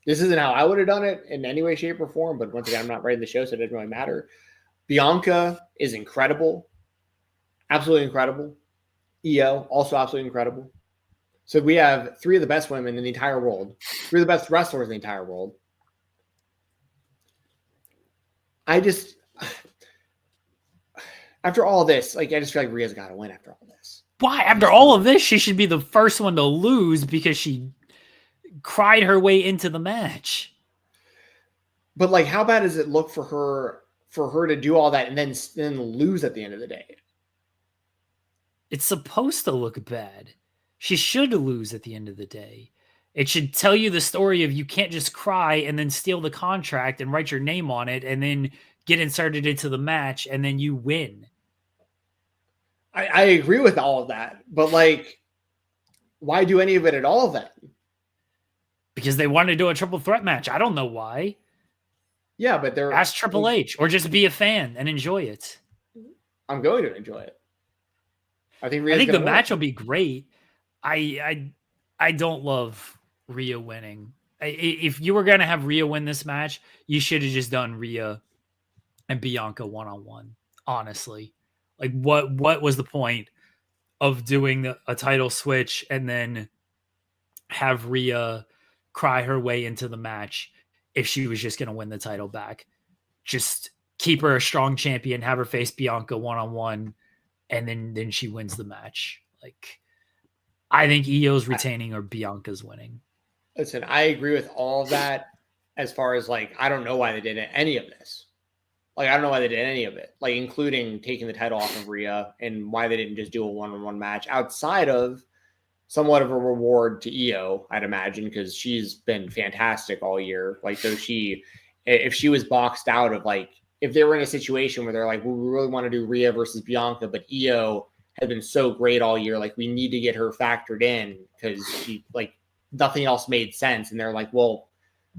this isn't how I would have done it in any way, shape, or form. But once again, I'm not writing the show, so it doesn't really matter. Bianca is incredible. Absolutely incredible. Io, also absolutely incredible. So we have three of the best women in the entire world. Three of the best wrestlers in the entire world. After all this, like I just feel like Rhea's got to win after all this. Why? After all of this, she should be the first one to lose because she cried her way into the match. But like, how bad does it look for her to do all that and then lose at the end of the day? It's supposed to look bad. She should lose at the end of the day. It should tell you the story of you can't just cry and then steal the contract and write your name on it and then get inserted into the match and then you win. I agree with all of that, but like, why do any of it at all then? Because they want to do a triple threat match. I don't know why. Yeah, but they're ask Triple H or just be a fan and enjoy it. I'm going to enjoy it. I think the match will be great. I don't love Rhea winning. If you were going to have Rhea win this match, you should have just done Rhea and Bianca one-on-one. Honestly, like what was the point of doing a title switch and then have Rhea cry her way into the match if she was just going to win the title back? Just keep her a strong champion, have her face Bianca one-on-one, and then she wins the match. Like, I think Io's retaining or Bianca's winning. Listen, I agree with all of that as far as like, I don't know why they did any of this. Like, I don't know why they did any of it, like including taking the title off of Rhea and why they didn't just do a one-on-one match outside of somewhat of a reward to Io, I'd imagine, because she's been fantastic all year. Like, so if she was boxed out of like, if they were in a situation where they're like, well, we really want to do Rhea versus Bianca, but Io had been so great all year, like we need to get her factored in because she like nothing else made sense. And they're like, well,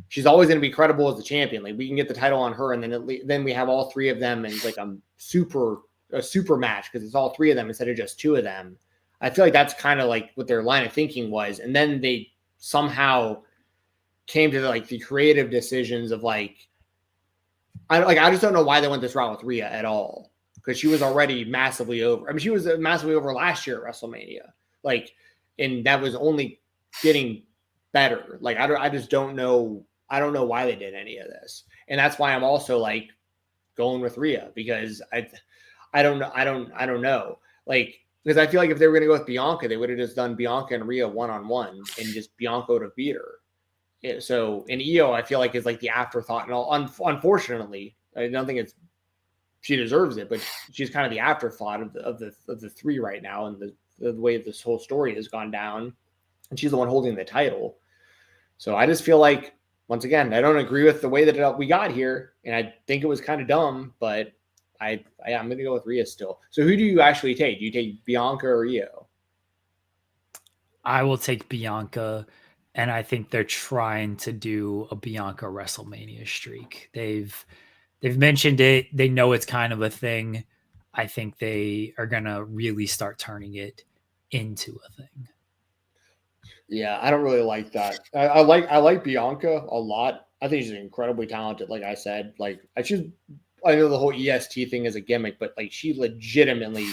she's always going to be credible as a champion. Like we can get the title on her, and then we have all three of them in like a super match because it's all three of them instead of just two of them. I feel like that's kind of like what their line of thinking was, and then they somehow came to the creative decisions of like, I just don't know why they went this route with Rhea at all, because she was already massively over. I mean, she was massively over last year at WrestleMania, like, and that was only getting better. Like, I just don't know. I don't know why they did any of this, and that's why I'm also like going with Rhea, because I don't know. Like, because I feel like if they were going to go with Bianca, they would have just done Bianca and Rhea one-on-one, and just Bianca would have beat her. Yeah, so, and Io, I feel like is like the afterthought, and all. Unfortunately, I don't think she deserves it, but she's kind of the afterthought of the three right now, and the way this whole story has gone down, and she's the one holding the title. So I just feel like, once again, I don't agree with the way that we got here, and I think it was kind of dumb, but I'm going to go with Rhea still. So who do you actually take? Do you take Bianca or Io? I will take Bianca, and I think they're trying to do a Bianca WrestleMania streak. They've mentioned it. They know it's kind of a thing. I think they are going to really start turning it into a thing. Yeah, I don't really like that. I like Bianca a lot. I think she's incredibly talented. Like I said, like I know the whole EST thing is a gimmick, but like she legitimately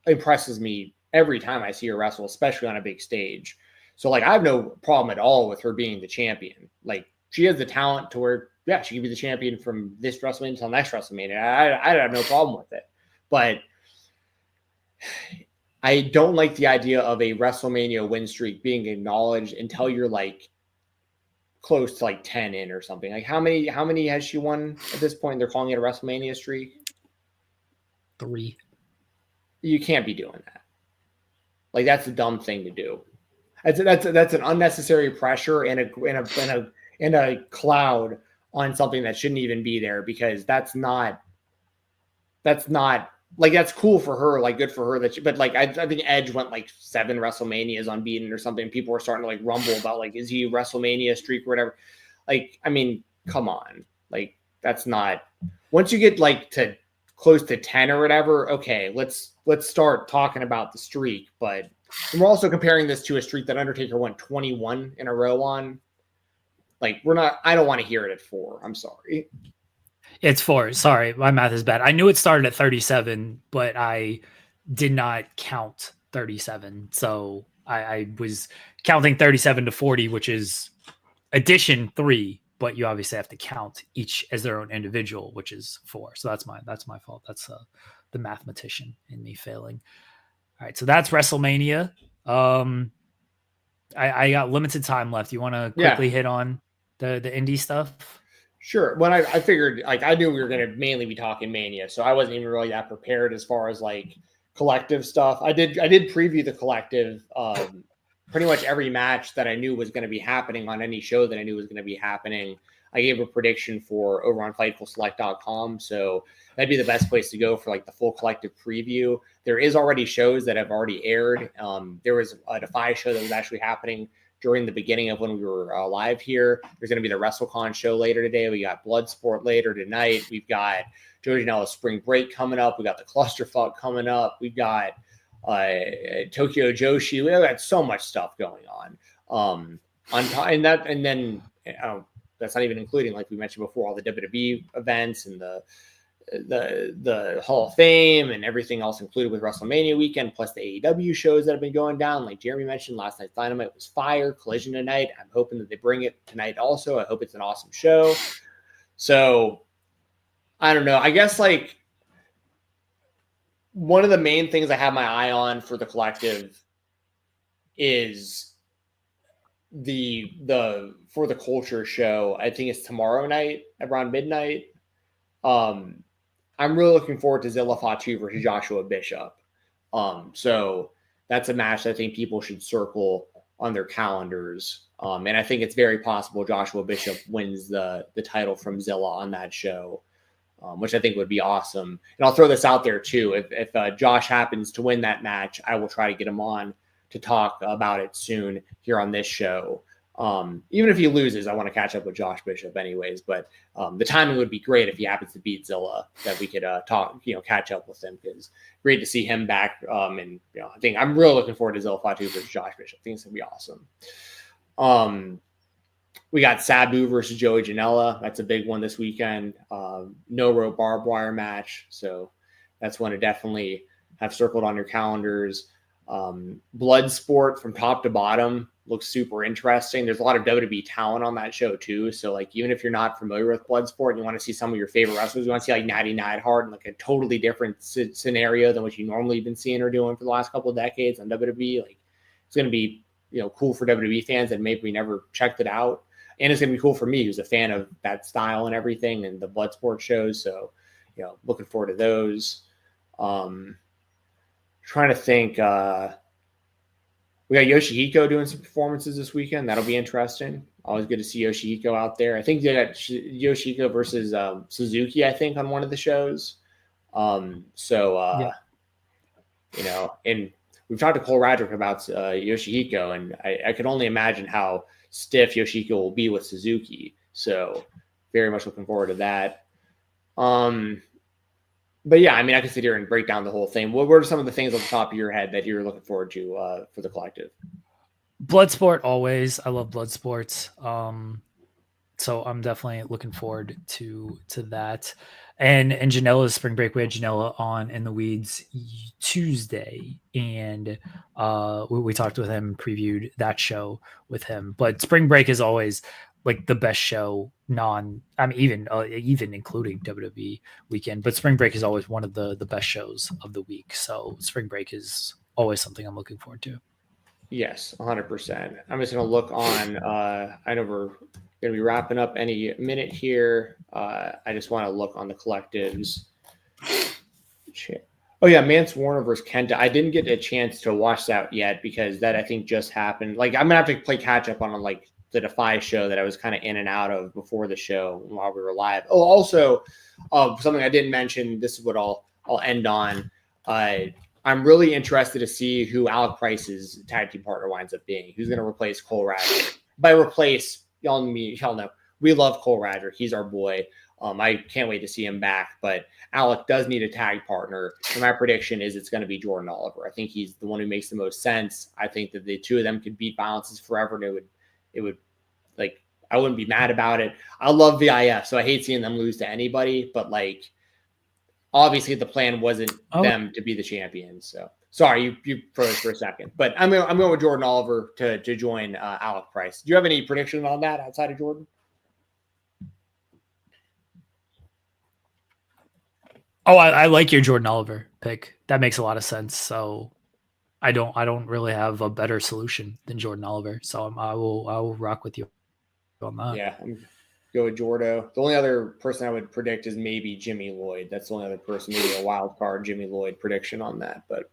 impresses me every time I see her wrestle, especially on a big stage. So like I have no problem at all with her being the champion. Like she has the talent to where, yeah, she could be the champion from this WrestleMania until next WrestleMania. I have no problem with it. But I don't like the idea of a WrestleMania win streak being acknowledged until you're like close to like 10 in or something. Like how many has she won at this point? They're calling it a WrestleMania streak. 3. You can't be doing that. Like that's a dumb thing to do. That's an unnecessary pressure and a cloud on something that shouldn't even be there, because that's not like, that's cool for her, like good for her that but like I think Edge went like 7 WrestleManias unbeaten or something. People were starting to like rumble about like, is he a WrestleMania streak or whatever? Like, I mean, come on. Like that's not, once you get like to close to 10 or whatever, okay, let's start talking about the streak. But we're also comparing this to a streak that Undertaker won 21 in a row on. Like I don't want to hear it at 4. I'm sorry. It's 4. Sorry, my math is bad. I knew it started at 37, but I did not count 37. So I was counting 37 to 40, which is addition 3, but you obviously have to count each as their own individual, which is 4. So that's my fault. That's the mathematician in me failing. All right, so that's WrestleMania. I got limited time left. You want to quickly hit on the indie stuff? Sure. When I figured, like, I knew we were going to mainly be talking Mania, so I wasn't even really that prepared as far as like collective stuff. I did preview the collective, pretty much every match that I knew was going to be happening on any show that I knew was going to be happening. I gave a prediction for over on FightfulSelect.com, so that'd be the best place to go for like the full collective preview. There is already shows that have already aired. There was a Defy show that was actually happening during the beginning of when we were live here. There's going to be the WrestleCon show later today. We got Bloodsport later tonight. We've got Joey Janela's Spring Break coming up. We got the Clusterfuck coming up. We've got Tokyo Joshi. We've got so much stuff going on. And then that's not even including, like we mentioned before, all the WWE events and the Hall of Fame and everything else included with WrestleMania weekend, plus the AEW shows that have been going down. Like Jeremy mentioned, last night's Dynamite was fire. Collision tonight. I'm hoping that they bring it tonight also. I hope it's an awesome show. So I don't know. I guess like one of the main things I have my eye on for the collective is the For the Culture show. I think it's tomorrow night around midnight. I'm really looking forward to Zilla Fatu versus Joshua Bishop. So that's a match that I think people should circle on their calendars. And I think it's very possible Joshua Bishop wins the title from Zilla on that show, which I think would be awesome. And I'll throw this out there too. If Josh happens to win that match, I will try to get him on to talk about it soon here on this show. Even if he loses, I want to catch up with Josh Bishop anyways, but the timing would be great if he happens to beat Zilla, that we could catch up with him, because great to see him back. And I think I'm really looking forward to Zilla Fatu versus Josh Bishop. I think it's gonna be awesome. We got Sabu versus Joey Janela. That's a big one this weekend. No rope barbed wire match, so that's one to definitely have circled on your calendars. Bloodsport from top to bottom looks super interesting. There's a lot of WWE talent on that show too. So like, even if you're not familiar with Bloodsport and you want to see some of your favorite wrestlers, you want to see like Natty Neidhart in like a totally different scenario than what you normally been seeing her doing for the last couple of decades on WWE. Like, it's going to be, cool for WWE fans that maybe never checked it out. And it's going to be cool for me, who's a fan of that style and everything and the Bloodsport shows. So, looking forward to those. Trying to think, we got Yoshihiko doing some performances this weekend. That'll be interesting. Always good to see Yoshihiko out there. I think they got Yoshihiko versus Suzuki, I think, on one of the shows. And we've talked to Cole Radrick about Yoshihiko, and I can only imagine how stiff Yoshihiko will be with Suzuki. So very much looking forward to that. But yeah, I mean, I can sit here and break down the whole thing. What were some of the things on the top of your head that you're looking forward to for the collective? Bloodsport always. I love Bloodsport. so I'm definitely looking forward to that. And Janela's spring break, we had Janela on In the Weeds Tuesday, and we talked with him, previewed that show with him. But spring break is always like the best show, even including WWE weekend. But spring break is always one of the best shows of the week. So spring break is always something I'm looking forward to. Yes, 100%. I'm just going to look on. I know we're going to be wrapping up any minute here. I just want to look on the collectives. Oh, yeah, Mance Warner versus Kenta. I didn't get a chance to watch that yet because that I think just happened. Like, I'm going to have to play catch up on like the Defy show that I was kind of in and out of before the show while we were live. Oh, also, something I didn't mention. This is what I'll end on. I'm really interested to see who Alec Price's tag team partner winds up being. Who's going to replace Cole Radger? By replace, y'all know we love Cole Radger. He's our boy. I can't wait to see him back. But Alec does need a tag partner. And my prediction is it's going to be Jordan Oliver. I think he's the one who makes the most sense. I think that the two of them could beat Balances forever. And it would like, I wouldn't be mad about it. I love VIF, so I hate seeing them lose to anybody. But like, obviously the plan wasn't them to be the champions. So sorry, you froze for a second. But I'm going with Jordan Oliver to join Alec Price. Do you have any prediction on that outside of Jordan? Oh, I like your Jordan Oliver pick. That makes a lot of sense. So I don't really have a better solution than Jordan Oliver. So I will rock with you on that. Yeah, I'm go with Jordo. The only other person I would predict is maybe Jimmy Lloyd. That's the only other person, maybe a wild card Jimmy Lloyd prediction on that. But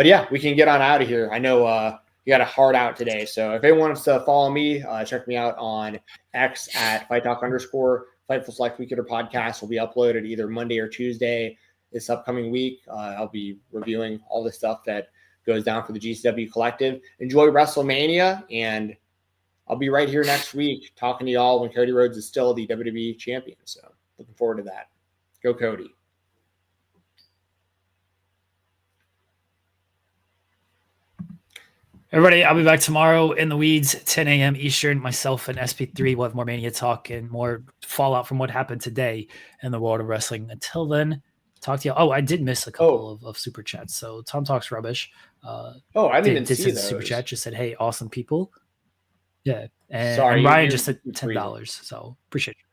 yeah, we can get on out of here. I know you got a hard out today. So if anyone wants to follow me, check me out on X at FightTalk _ Fightful Select Weekender podcast will be uploaded either Monday or Tuesday this upcoming week. I'll be reviewing all the stuff that goes down for the GCW Collective. Enjoy WrestleMania, and I'll be right here next week talking to y'all when Cody Rhodes is still the WWE champion. So looking forward to that. Go Cody. Everybody, I'll be back tomorrow in the weeds, 10 a.m. Eastern. Myself and SP3 will have more Mania talk and more fallout from what happened today in the world of wrestling. Until then, talk to you. Oh, I did miss a couple of super chats. So Tom Talks Rubbish. I didn't even see those. Super chat just said, "Hey, awesome people." Yeah, and Sorry, Ryan just said $10. So appreciate you.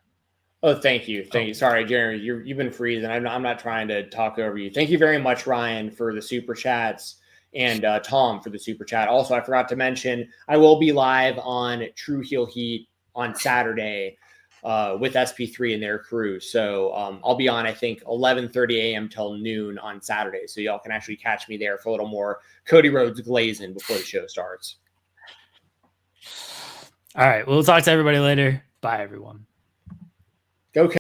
Oh, thank you. Sorry, Jeremy, you've been freezing. I'm not trying to talk over you. Thank you very much, Ryan, for the super chats, and Tom for the super chat. Also, I forgot to mention I will be live on True Heel Heat on Saturday with SP3 and their crew. So I'll be on, I think, 11:30 a.m. till noon on Saturday. So y'all can actually catch me there for a little more Cody Rhodes glazing before the show starts. All right. We'll talk to everybody later. Bye, everyone. Go